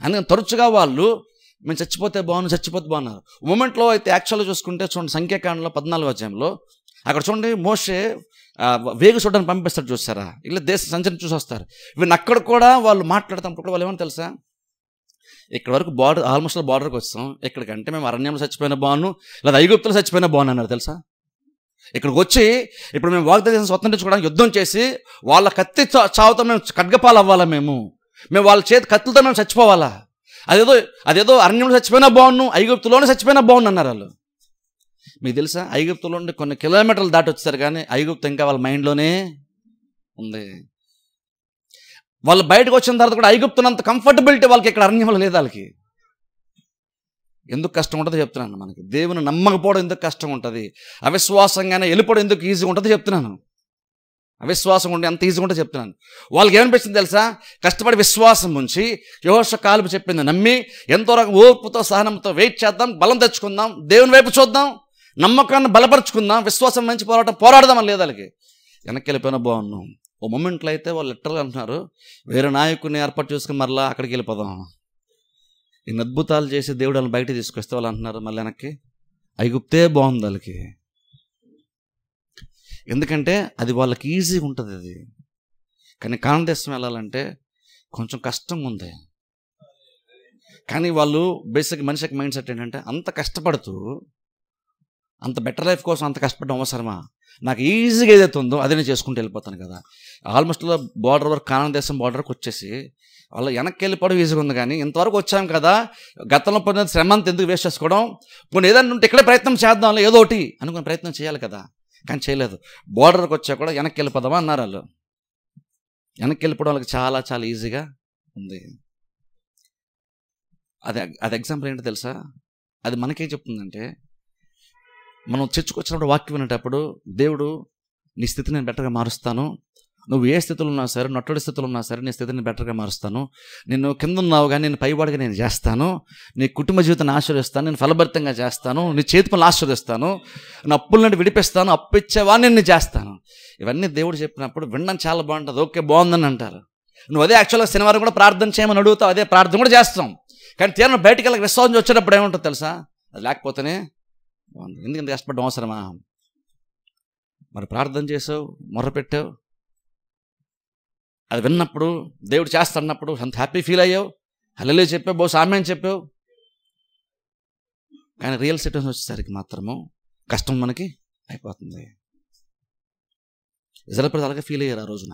అందుకని తరచుగా వాళ్ళు మేము చచ్చిపోతే బాగున్నారు. మూమెంట్లో అయితే యాక్చువల్గా చూసుకుంటే చూడండి, సంఖ్యాకాండంలో 14వ అధ్యాయంలో అక్కడ చూడండి, మోషే వేగు చూడడానికి పంపిస్తాడు చూస్తారా, ఇలా దేశ సంచరణ చూసి వస్తారు. వీళ్ళని అక్కడ కూడా వాళ్ళు మాట్లాడుతున్నప్పుడు కూడా వాళ్ళు ఏమని తెలుసా, ఇక్కడ వరకు ఆల్మోస్ట్ బార్డర్కి వస్తాం, ఇక్కడికంటే మేము అరణ్యంలో చచ్చిపోయినా బాగున్నాను, లేదా ఐగుప్తులో చచ్చిపోయినా బాగున్నాను అన్నారు. తెలుసా? ఇక్కడికి వచ్చి ఇప్పుడు మేము వాగ్దానం స్వతంత్రించుకోవడానికి యుద్ధం చేసి వాళ్ళ కత్తి చావుతో మేము ఖడ్గపాలు అవ్వాలా, మేము వాళ్ళ చేతి కత్తులతో మేము చచ్చిపోవాలా? అదేదో అరణ్యంలో చచ్చిపోయినా బాగున్నాను, ఐగుప్తులోనే చచ్చిపోయినా బాగున్నాను అన్నారు వాళ్ళు. మీకు తెలుసా, ఐగుప్తులో ఉండి కొన్ని కిలోమీటర్లు దాటి వచ్చారు కానీ ఐగుప్తు ఇంకా వాళ్ళ మైండ్లోనే ఉంది. వాళ్ళు బయటకు వచ్చిన తర్వాత కూడా ఐగుప్తునంత కంఫర్టబిలిటీ వాళ్ళకి ఇక్కడ అరణ్యంలో లేదు. వాళ్ళకి ఎందుకు కష్టం ఉంటుందో చెప్తున్నాను. మనకి దేవుని నమ్మకపోవడం ఎందుకు కష్టం ఉంటుంది, అవిశ్వాసంగానే వెళ్ళిపోవడం ఎందుకు ఈజీగా ఉంటుందో చెప్తున్నాను. అవిశ్వాసం ఉండి ఎంత ఈజీగా ఉంటుందో చెప్తున్నాను. వాళ్ళకి ఏమనిపిస్తుంది తెలుసా, కష్టపడి విశ్వాసం ఉంచి యెహోషువ కాలేబు చెప్పింది నమ్మి ఎంతో రకం ఓర్పుతో సహనంతో వెయిట్ చేద్దాం, బలం తెచ్చుకుందాం, దేవుని వైపు చూద్దాం, నమ్మకాన్ని బలపరుచుకుందాం, విశ్వాసం మంచి పోరాడదాం అని లేదు వాళ్ళకి. వెనక్కి వెళ్ళిపోయినా బాగున్నాం. ఓ మూమెంట్లో అయితే వాళ్ళు లిటరల్గా అంటున్నారు, వేరే నాయకుడిని ఏర్పాటు చేసుకుని మరలా అక్కడికి వెళ్ళిపోదాం. ఇన్ని అద్భుతాలు చేసి దేవుడు వాళ్ళని బయట తీసుకొస్తే వాళ్ళు అంటున్నారు మళ్ళీ వెనక్కి ఐగుప్తే బాగుంది వాళ్ళకి. ఎందుకంటే అది వాళ్ళకి ఈజీగా ఉంటుంది అది. కానీ కానాన్ దేశం వెళ్ళాలంటే కొంచెం కష్టంగా ఉంది. కానీ వాళ్ళు బేసిక్ మనిషికి మైండ్ సెట్ ఏంటంటే, అంత కష్టపడుతూ అంత బెటర్ లైఫ్ కోసం అంత కష్టపడడం అవసరమా, నాకు ఈజీగా ఏదైతే ఉందో అదే నేను చేసుకుంటూ వెళ్ళిపోతాను కదా. ఆల్మోస్ట్ బార్డర్ వరకు కానాన్ దేశం బార్డర్కి వచ్చేసి వాళ్ళు వెనక్కి వెళ్ళిపోవడం ఈజీగా ఉంది. కానీ ఇంతవరకు వచ్చాం కదా, గతంలో పొందిన శ్రమ అంతా ఎందుకు వేస్ట్ చేసుకోవడం, కొన్ని ఏదైనా ఉంటే ఇక్కడే ప్రయత్నం చేద్దాం ఏదో ఒకటి అనుకుని ప్రయత్నం చేయాలి కదా. కానీ చేయలేదు. బార్డర్కి వచ్చా కూడా వెనక్కి వెళ్ళిపోదామా అన్నారు వాళ్ళు. వెనక్కి వెళ్ళిపోవడం వాళ్ళకి చాలా చాలా ఈజీగా ఉంది. అది ఎగ్జాంపుల్ ఏంటో తెలుసా, అది మనకేం చెప్తుందంటే, మనం చర్చకొచ్చినప్పుడు వాక్యం వినేటప్పుడు దేవుడు నీ స్థితిని నేను బెటర్గా మారుస్తాను, నువ్వు ఏ స్థితిలో ఉన్నా సరే, నొట్టడి స్థితిలో ఉన్నా సరే నీ స్థితిని బెటర్గా మారుస్తాను, నిన్ను కింద ఉన్నావు కానీ నేను పైవాడిగా నేను చేస్తాను, నీ కుటుంబ జీవితాన్ని ఆశీర్వదిస్తాను, నేను ఫలభరితంగా చేస్తాను, నీ చేతి పనులు ఆశీర్వదిస్తాను, నా అప్పుల నుండి విడిపిస్తాను, అప్పు ఇచ్చేవాడిని నేను చేస్తాను. ఇవన్నీ దేవుడు చెప్పినప్పుడు వినడం చాలా బాగుంటుంది. ఓకే బాగుందని అంటారు. నువ్వు అదే యాక్చువల్గా శనివారం కూడా ప్రార్థన చేయమని అడుగుతావు, అదే ప్రార్థన కూడా చేస్తాం. కానీ తీరా బయటికి వెళ్ళక విశ్వాసం వచ్చేటప్పుడు ఏముంటుంది తెలుసా, అది లేకపోతేనే బాగుంది. ఎందుకంత కష్టపడడం అవసరమా? మరి ప్రార్థన చేసావు, మొర్ర పెట్టావు, అది విన్నప్పుడు దేవుడు చేస్తున్నప్పుడు అంత హ్యాపీ ఫీల్ అయ్యావు, హల్లెలూయా చెప్పావు, బహుశా ఆమేన్ చెప్పావు. కానీ రియల్ సిట్యుయేషన్ వచ్చేసరికి మాత్రము కష్టం మనకి అయిపోతుంది. ఇజ్రాయేల్ ప్రజలు అలాగే ఫీల్ అయ్యారు ఆ రోజున.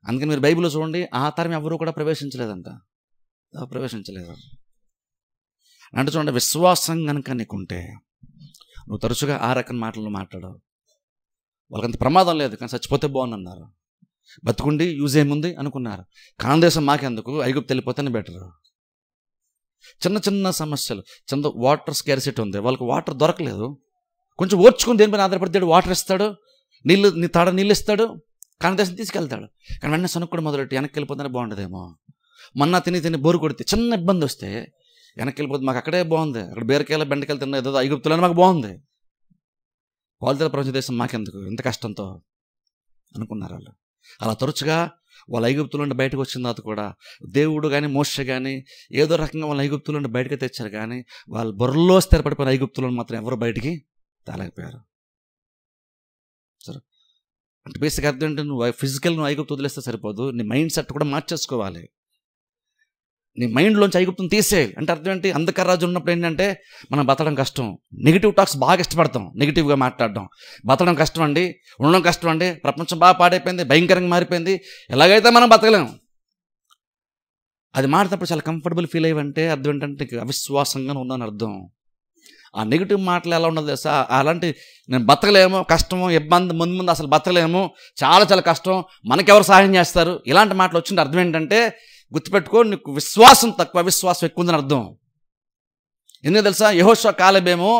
అందుకని మీరు బైబిల్లో చూడండి, ఆ తరం ఎవరు కూడా ప్రవేశించలేదంట, ప్రవేశించలేదు అంటే. చూడండి, విశ్వాసం కనుక నీకుంటే నువ్వు తరచుగా ఆ రకం మాటలు మాట్లాడవు. వాళ్ళకంత ప్రమాదం లేదు, కానీ చచ్చిపోతే బాగుందన్నారు. బతుకుండి యూజ్ ఏముంది అనుకున్నారు. కాందేశం మాకెందుకు, ఐగుప్తు వెళ్ళిపోతేనే బెటర్. చిన్న చిన్న సమస్యలు, చిన్న వాటర్ స్కార్సిటీ ఉంది, వాళ్ళకి వాటర్ దొరకలేదు, కొంచెం ఓర్చుకుని దేనిపైన ఆధారపడితే వాటర్ ఇస్తాడు, నీళ్ళు ఇస్తాడు, కాందేశం తీసుకెళ్తాడు. కానీ వెంటనే సనుక్కుడు మొదలెట్టి వెనక్కి వెళ్ళిపోతేనే బాగుండదేమో. మన్నా తిని బోరు కొడితే చిన్న ఇబ్బంది వస్తే వెనక్కి వెళ్ళిపోతే మాకు అక్కడే బాగుంది, అక్కడ బీరకాయలు బెండకాయలు తిన్నా ఏదో ఐగుప్తులోనే మాకు బాగుంది, వాళ్ళ ప్రపంచ దేశం మాకెందుకు ఇంత కష్టంతో అనుకున్నారు వాళ్ళు. అలా తరచుగా వాళ్ళ ఐగుప్తుల నుండి బయటకు వచ్చిన తర్వాత కూడా దేవుడు కానీ మోషే కానీ ఏదో రకంగా వాళ్ళ ఐగుప్తుల నుండి బయటకు తెచ్చారు. కానీ వాళ్ళ బుర్రలో స్థిరపడిపోయిన ఐగుప్తులను మాత్రం ఎవరు బయటికి తేలేకపోయారు. సరే, అంటే బేసిక్ అర్థం ఏంటంటే నువ్వు ఫిజికల్ నువ్వు ఐగుప్తు వదిలేస్తే సరిపోదు, నీ మైండ్ సెట్ కూడా మార్చేసుకోవాలి. నీ మైండ్లోంచి ఐగుప్తుని తీసేయాలి. అంటే అర్థం ఏంటి, అంధకార రాజు ఉన్నప్పుడు ఏంటంటే మనం బతకడం కష్టం, నెగిటివ్ టాక్స్ బాగా ఇష్టపడతాం, నెగిటివ్గా మాట్లాడడం. బతకడం కష్టం అండి, ఉండడం కష్టం అండి, ప్రపంచం బాగా పాడైపోయింది, భయంకరంగా మారిపోయింది, ఎలాగైతే మనం బతకలేం. అది మారినప్పుడు చాలా కంఫర్టబుల్ ఫీల్ అయ్యంటే అర్థం ఏంటంటే అవిశ్వాసంగా ఉన్నాను అర్థం. ఆ నెగిటివ్ మాటలు ఎలా ఉండదు తెలుసా, అలాంటి నేను బతకలేము, కష్టము, ఇబ్బంది, ముందు అసలు బతకలేము, చాలా చాలా కష్టం, మనకెవరు సహాయం చేస్తారు, ఇలాంటి మాటలు వచ్చింది అర్థం ఏంటంటే గుర్తుపెట్టుకో, నీకు విశ్వాసం తక్కువ, అవిశ్వాసం ఎక్కువ ఉందని అర్థం. ఎందుకు తెలుసా, యెహోషువ కాలేబేమో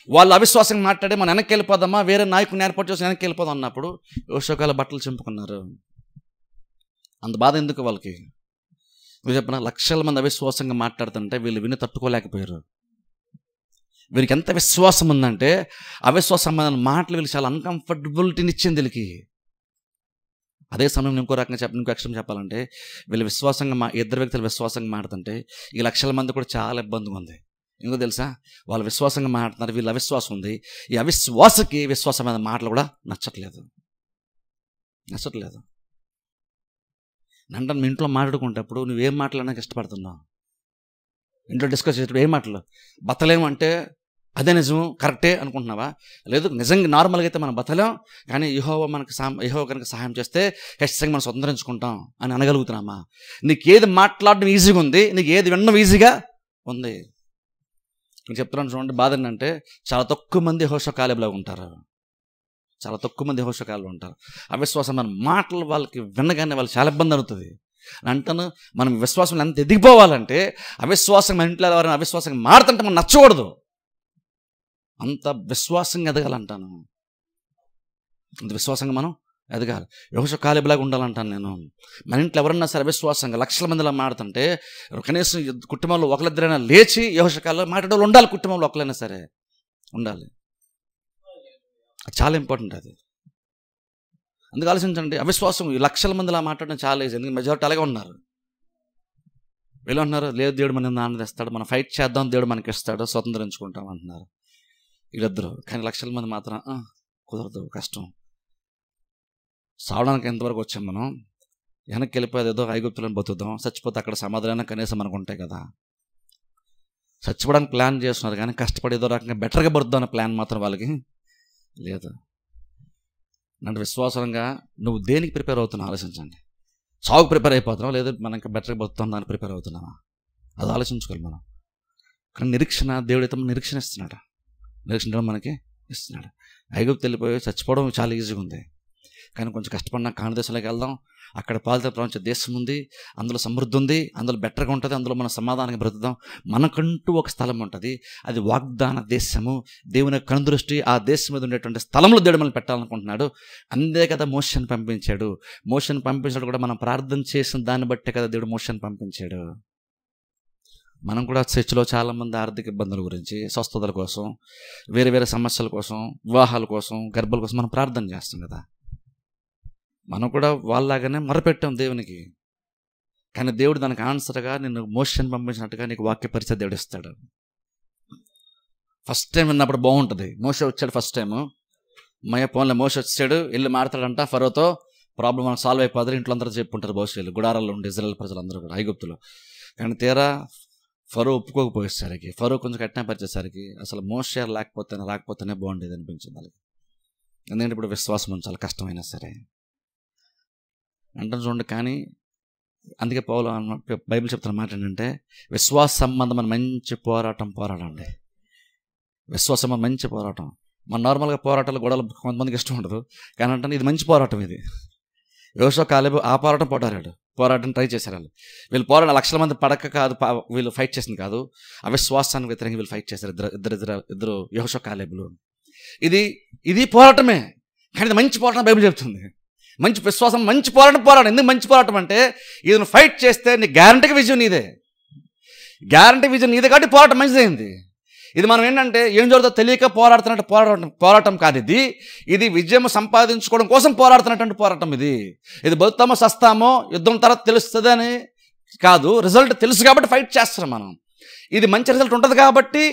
వాళ్ళు అవిశ్వాసంగా మాట్లాడి మనం వెనక్కి వెళ్ళిపోదామా, వేరే నాయకుని ఏర్పాటు చేసి వెనక్కి వెళ్ళిపోదాం అన్నప్పుడు యెహోషువ కాలేబు బట్టలు చింపుకున్నారు. అంత బాధ ఎందుకు వాళ్ళకి? మీరు చెప్పిన లక్షల మంది అవిశ్వాసంగా మాట్లాడుతుంటే వీళ్ళు విని తట్టుకోలేకపోయారు. వీరికి ఎంత విశ్వాసం ఉందంటే అవిశ్వాసమైన మాటలు వీళ్ళు చాలా అన్కంఫర్టబిలిటీని ఇచ్చింది వీళ్ళకి. అదే సమయం ఇంకో అక్షరం చెప్పాలంటే వీళ్ళు విశ్వాసంగా ఇద్దరు వ్యక్తులు విశ్వాసంగా మాట్లాడుతుంటే ఈ లక్షల మంది కూడా చాలా ఇబ్బందిగా ఉంది. ఎందుకో తెలుసా, వాళ్ళు విశ్వాసంగా మాట్లాడుతున్నారు, వీళ్ళు అవిశ్వాసం ఉంది. ఈ అవిశ్వాసకి విశ్వాసమైన మాటలు కూడా నచ్చట్లేదు. అంటే మీ ఇంట్లో మాట్లాడుకుంటప్పుడు నువ్వేం మాట్లాడడానికి ఇష్టపడుతున్నావు? ఇంట్లో డిస్కస్ చేసేటప్పుడు ఏం మాటలు, బతలేము అంటే అదే నిజం కరెక్టే అనుకుంటున్నావా? లేదు, నిజంగా నార్మల్గా అయితే మనం బతలేం, కానీ యెహోవా కనుక సహాయం చేస్తే ఖచ్చితంగా మనం స్వతంత్రించుకుంటాం అని అనగలుగుతున్నామా? నీకు ఏది మాట్లాడడం ఈజీగా ఉంది, నీకు ఏది వినడం ఈజీగా ఉంది? నేను చెప్తున్నాను చూడండి, బాధ ఏంటంటే చాలా తక్కువ మంది యెహోషువ కాలేబులాగా ఉంటారు, చాలా తక్కువ మంది యెహోషువ కాలేబులాగా ఉంటారు. అవిశ్వాసమైన మాటలు వాళ్ళకి వినగానే వాళ్ళు చాలా ఇబ్బంది అవుతుంది. అంటాను, మనం విశ్వాసం ఎంత ఎదిగిపోవాలంటే అవిశ్వాసం మన ఇంట్లో ఎవరైనా అవిశ్వాసంగా మారుతుంటే మనం నచ్చకూడదు, అంత విశ్వాసంగా ఎదగాలంటాను. అంత విశ్వాసంగా మనం ఎదగాలి, యెహోషువ కాలేబులాగా ఉండాలంటాను నేను. మన ఇంట్లో ఎవరన్నా సరే అవిశ్వాసంగా లక్షల మందిలా మాడుతుంటే కనీసం కుటుంబంలో ఒకరిద్దరైనా లేచి యెహోషువ కాలేబులాగా మాట్లాడే ఉండాలి, కుటుంబంలో ఒకరైనా సరే ఉండాలి. చాలా ఇంపార్టెంట్ అది. అందుకు ఆలోచించండి, అవిశ్వాసం ఈ లక్షల మందిలా మాట్లాడడం చాలా ఈజీ, ఎందుకంటే మెజారిటీ అలాగే ఉన్నారు. వీళ్ళు అంటున్నారు, లేదు దేవుడు మన నాన్న తెస్తాడు, మనం ఫైట్ చేద్దాం, దేవుడు మనకి ఇస్తాడు, స్వతంత్రించుకుంటాం అంటున్నారు వీళ్ళిద్దరు. కానీ లక్షల మంది మాత్రం కుదరదు, కష్టం. సావడానికి ఎంతవరకు వచ్చాం మనం? వెనక్కి వెళ్ళిపోయేది ఏదో ఐగుప్తులను బతుకుదాం, చచ్చిపోతే అక్కడ సమాధానం కనీసం మనకు ఉంటాయి కదా. చచ్చిపోవడానికి ప్లాన్ చేస్తున్నారు, కానీ కష్టపడి ఏదో రకంగా బెటర్గా బతుకుదాం అనే ప్లాన్ మాత్రం వాళ్ళకి లేదు. అంటే విశ్వాసంగా నువ్వు దేనికి ప్రిపేర్ అవుతున్నావు ఆలోచించండి. చావుకు ప్రిపేర్ అయిపోతున్నావు, లేదా మనకి బెటర్గా బతుకుతాం దానికి ప్రిపేర్ అవుతున్నావా? అది ఆలోచించుకోవాలి మనం. కానీ నిరీక్షణ, దేవుడైతే నిరీక్షణ ఇస్తున్నాడు, నిరీక్షణ మనకి ఇస్తున్నాడు. ఐగుప్తు వెళ్ళిపోయి చచ్చిపోవడం చాలా ఈజీగా ఉంది, కానీ కొంచెం కష్టపడినా కాని దేశంలోకి వెళ్దాం, అక్కడ పాలిత ప్రపంచ దేశం ఉంది, అందులో సమృద్ధి ఉంది, అందులో బెటర్గా ఉంటుంది, అందులో మనం సమాధానంగా బ్రతుకుదాం. మనకంటూ ఒక స్థలం ఉంటుంది, అది వాగ్దాన దేశము. దేవుని కనుదృష్టి ఆ దేశం మీద ఉండేటువంటి స్థలంలో దేవుడు మనల్ని పెట్టాలనుకుంటున్నాడు. అందే కదా మోషేని పంపించాడు. మోషేని పంపించాడు కూడా మనం ప్రార్థన చేసిన దాన్ని బట్టే కదా దేవుడు మోషేని పంపించాడు. మనం కూడా చర్చిలో చాలామంది ఆర్థిక ఇబ్బందుల గురించి, స్వస్థతల కోసం, వేరే వేరే సమస్యల కోసం, వివాహాల కోసం, గర్భాల కోసం మనం ప్రార్థన చేస్తాం కదా. మనం కూడా వాళ్ళలాగానే మొరపెట్టాం దేవునికి. కానీ దేవుడు దానికి ఆన్సర్గా నిన్ను మోషేని పంపించినట్టుగా నీకు వాక్య పరిచయం దేవుడు ఇస్తాడు. ఫస్ట్ టైం విన్నప్పుడు బాగుంటుంది. మోషే వచ్చాడు ఫస్ట్ టైము, ఫోన్లో మోషే వచ్చాడు, వెళ్ళి మాట్లాడంట ఫరోతో, ప్రాబ్లం మనకు సాల్వ్ అయిపోతారు, ఇంట్లో అందరూ చెప్పుకుంటారు భవిష్యత్తు గుడారాల్లో ఉండే ఇజ్రాయేల్ ప్రజలందరూ కూడా ఐగుప్తులో. కానీ తీరా ఫరో ఒప్పుకోకపోయేసరికి, ఫరో కొంచెం కఠినపరిచేసరికి అసలు మోషే రాకపోతేనే బాగుండేది అనిపించింది వాళ్ళకి. ఎందుకంటే ఇప్పుడు విశ్వాసం ఉంచాలి కష్టమైనా సరే అంటారు చూడండి. కానీ అందుకే పౌలు బైబిల్ చెప్తున్న మాట ఏంటంటే విశ్వాస సంబంధమైన మంచి పోరాడండి. విశ్వాసం మంచి పోరాటం. మన నార్మల్గా పోరాటాలు గొడవలు కొంతమందికి ఇష్టం ఉండదు, కానీ అంటే ఇది మంచి పోరాటం. ఇది యోషువ కాలేబు ఆ పోరాటం ట్రై చేశారు వాళ్ళు. వీళ్ళు పోరాటం లక్షల మంది పడక కాదు, వీళ్ళు ఫైట్ చేసింది కాదు, అవిశ్వాసానికి వ్యతిరేకంగా వీళ్ళు ఫైట్ చేశారు ఇద్దరు యోషువ కాలేబులు. ఇది పోరాటమే, కానీ ఇది మంచి పోరాటం బైబిల్ చెప్తుంది. మంచి విశ్వాసం, మంచి పోరాటం. ఎందుకు మంచి పోరాటం అంటే ఇది నువ్వు ఫైట్ చేస్తే నీ గ్యారంటీకి విజయం నీదే. కాబట్టి పోరాటం మంచిదైంది. ఇది మనం ఏంటంటే ఏం జరుగుతుందో తెలియక పోరాడుతున్నట్టు పోరాటం కాదు. ఇది విజయం సంపాదించుకోవడం కోసం పోరాడుతున్నటువంటి పోరాటం. ఇది బతుకుతామో సస్తామో యుద్ధం తర్వాత తెలుస్తుంది అని కాదు, రిజల్ట్ తెలుసు కాబట్టి ఫైట్ చేస్తున్నాం మనం. ఇది మంచి రిజల్ట్ ఉంటుంది కాబట్టి,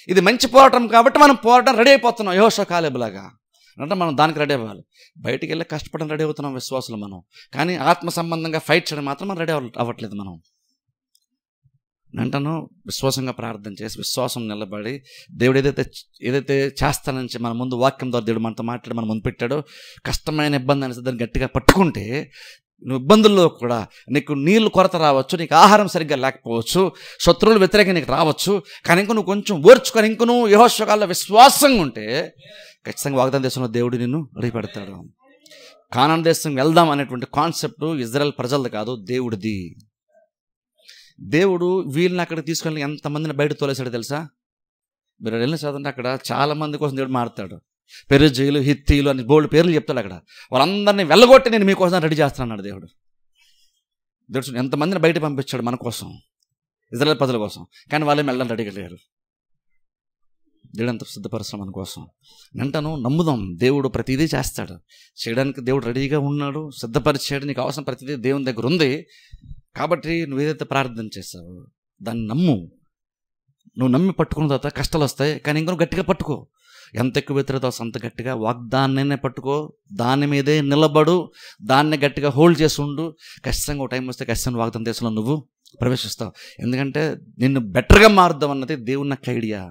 ఇది మంచి పోరాటం కాబట్టి మనం పోరాటం రెడీ అయిపోతున్నాం. యెహోషువ కాలేబు లాగా అంటే మనం దానికి రెడీ అవ్వాలి. బయటికి వెళ్ళి కష్టపడడం రెడీ అవుతున్నాం విశ్వాసులు మనం, కానీ ఆత్మ సంబంధంగా ఫైట్ చేయడం మాత్రం మనం రెడీ అవ్వట్లేదు. మనం అంటాను విశ్వాసంగా ప్రార్థన చేసి విశ్వాసం నిలబడి దేవుడు ఏదైతే చేస్తానని మన ముందు వాక్యం ద్వారా దేవుడు మనతో మాట్లాడి మన ముందు పెట్టాడో, కష్టమైన ఇబ్బంది అనేసి దాన్ని గట్టిగా పట్టుకుంటే నువ్వు ఇబ్బందుల్లో కూడా నీకు నీళ్ళు కొరత రావచ్చు, నీకు ఆహారం సరిగ్గా లేకపోవచ్చు, శత్రువులు వ్యతిరేకంగా నీకు రావచ్చు, కానీ ఇంకో నువ్వు కొంచెం ఓర్చుకొని ఇంకో నువ్వు యెహోషువ కాలంలో విశ్వాసంగా ఉంటే ఖచ్చితంగా వాగ్దాన దేశంలో దేవుడు నిన్ను అడిగిపెడతాడు. కానాను దేశం వెళ్దాం అనేటువంటి కాన్సెప్ట్ ఇజ్రాయెల్ ప్రజలది కాదు, దేవుడిది. దేవుడు వీళ్ళని అక్కడికి తీసుకెళ్ళి ఎంతమందిని బయట తోలేసాడు తెలుసా? మీరు వెళ్ళిన చదవండి, అక్కడ చాలా మంది కోసం దేవుడు మారుతాడు. పెరుజీలు, హిత్తీలు అని బోల్డ్ పేర్లు చెప్తాడు. అక్కడ వాళ్ళందరినీ వెళ్ళగొట్టి నేను మీకోసం రెడీ చేస్తున్నాడు దేవుడు. ఎంతమందిని బయట పంపించాడు మన కోసం, ఇజ్రాయెల్ ప్రజల కోసం, కానీ వాళ్ళే వెళ్ళడానికి రెడీగా లేరు. దేవుడు అంత సిద్ధపరుస్తాం మన కోసం. వెంటను నమ్ముదాం, దేవుడు ప్రతిదీ చేస్తాడు. చేయడానికి దేవుడు రెడీగా ఉన్నాడు, సిద్ధపరిచాడు. నీకు అవసరం ప్రతిదీ దేవుని దగ్గర ఉంది. కాబట్టి నువ్వు ఏదైతే ప్రార్థన చేస్తావో దాన్ని నమ్ము. నువ్వు నమ్మి పట్టుకున్న తర్వాత కష్టాలు వస్తాయి, కానీ ఇంకా గట్టిగా పట్టుకో. ఎంత ఎక్కువ వ్యతిరేకత అంత గట్టిగా వాగ్దాన్నే పట్టుకో, దాని మీదే నిలబడు, దాన్ని గట్టిగా హోల్డ్ చేసి ఉండు. ఖచ్చితంగా ఒక టైం వస్తే ఖచ్చితంగా వాగ్దాన దేశంలో నువ్వు ప్రవేశిస్తావు. ఎందుకంటే నిన్ను బెటర్గా మారుద్దాం అన్నది దేవుని నాకు ఐడియా.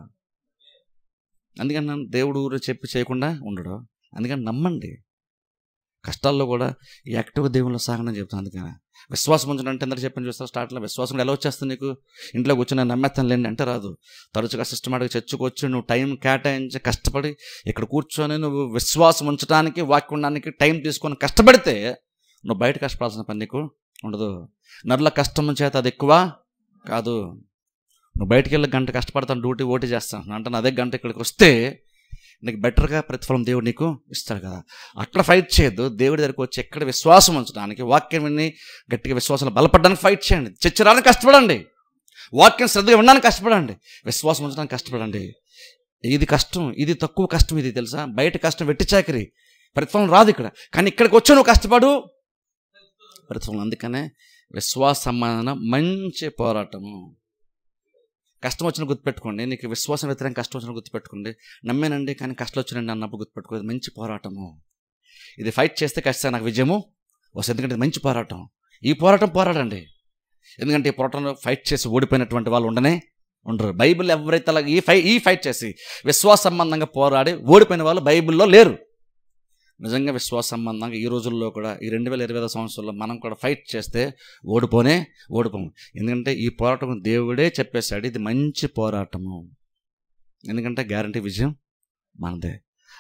అందుకని దేవుడు చెప్పి చేయకుండా ఉండడు. అందుకని నమ్మండి. కష్టాల్లో కూడా యాక్టివ్గా దేవుళ్ళ సాగనని చెప్తాను. అందుకని విశ్వాసం ఉంచాలంటే అందరూ చెప్పని చూస్తారు స్టార్ట్లో. విశ్వాసం ఎలా వచ్చేస్తుంది నీకు? ఇంట్లో కూర్చొని నమ్మేస్తాను లేండి అంటే రాదు. తరచుగా సిస్టమాటిక్గా చర్చకొచ్చి నువ్వు టైం కేటాయించి కష్టపడి ఇక్కడ కూర్చొని నువ్వు విశ్వాసం ఉంచడానికి, వాక్యం ఉండడానికి టైం తీసుకొని కష్టపడితే నువ్వు బయట కష్టపడాల్సిన పని నీకు ఉండదు. నరుల కష్టం చేత అది ఎక్కువ కాదు. నువ్వు బయటికి వెళ్ళి గంట కష్టపడతాను, ఓటీ చేస్తాను అంటే అదే గంట ఇక్కడికి వస్తే నీకు బెటర్గా ప్రతిఫలం దేవుడు నీకు ఇస్తాడు కదా. అక్కడ ఫైట్ చేయొద్దు. దేవుడి దగ్గరికి వచ్చి ఎక్కడ విశ్వాసం ఉంచడానికి, వాక్యం విని గట్టిగా విశ్వాసంలో బలపడడానికి ఫైట్ చేయండి. చర్చరానికి కష్టపడండి, వాక్యం శ్రద్ధగా వినడానికి కష్టపడండి, విశ్వాసం ఉంచడానికి కష్టపడండి. ఇది కష్టం, ఇది తక్కువ కష్టం. ఇది తెలుసా, బయట కష్టం వెట్టి చాకరి, ప్రతిఫలం రాదు ఇక్కడ. కానీ ఇక్కడికి వచ్చి నువ్వు కష్టపడు, ప్రతిఫలం. అందుకనే విశ్వాస సంబంధం మంచి పోరాటము. కష్టం వచ్చిన గుర్తుపెట్టుకోండి. నీకు విశ్వాసం వ్యతిరేకంగా కష్టం వచ్చిన గుర్తుపెట్టుకోండి. నమ్మేనండి కానీ కష్టం వచ్చినండి అన్నప్పుడు గుర్తుపెట్టుకోండి, మంచి పోరాటము. ఇది ఫైట్ చేస్తే ఖచ్చితంగా నాకు విజయము వస్తుంది. ఎందుకంటే ఇది మంచి పోరాటం. ఈ పోరాటం పోరాడండి. ఎందుకంటే ఈ పోరాటంలో ఫైట్ చేసి ఓడిపోయినటువంటి వాళ్ళు ఉండరు. బైబిల్ ఎవరైతే అలా ఈ ఫైట్ చేసి విశ్వాస సంబంధంగా పోరాడి ఓడిపోయిన వాళ్ళు బైబిల్లో లేరు. నిజంగా విశ్వాస సంబంధంగా ఈ రోజుల్లో కూడా ఈ 2025 సంవత్సరంలో మనం కూడా ఫైట్ చేస్తే ఓడిపోము. ఎందుకంటే ఈ పోరాటం దేవుడే చెప్పేశాడు, ఇది మంచి పోరాటము. ఎందుకంటే గ్యారంటీ విజయం మనదే.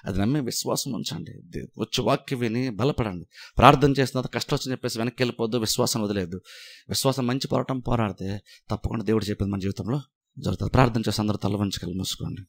అది నమ్మి విశ్వాసం ఉంచండి. వచ్చి వాక్యం విని బలపడండి. ప్రార్థన చేస్తున్న కష్టం వచ్చని చెప్పేసి వెనక్కి వెళ్ళిపోద్దు, విశ్వాసం వదిలేదు. విశ్వాసం మంచి పోరాటం పోరాడితే తప్పకుండా దేవుడు చెప్పింది మన జీవితంలో జరుగుతుంది. ప్రార్థన చేసి అందరూ తల వంచుకెళ్ళి మూసుకోండి.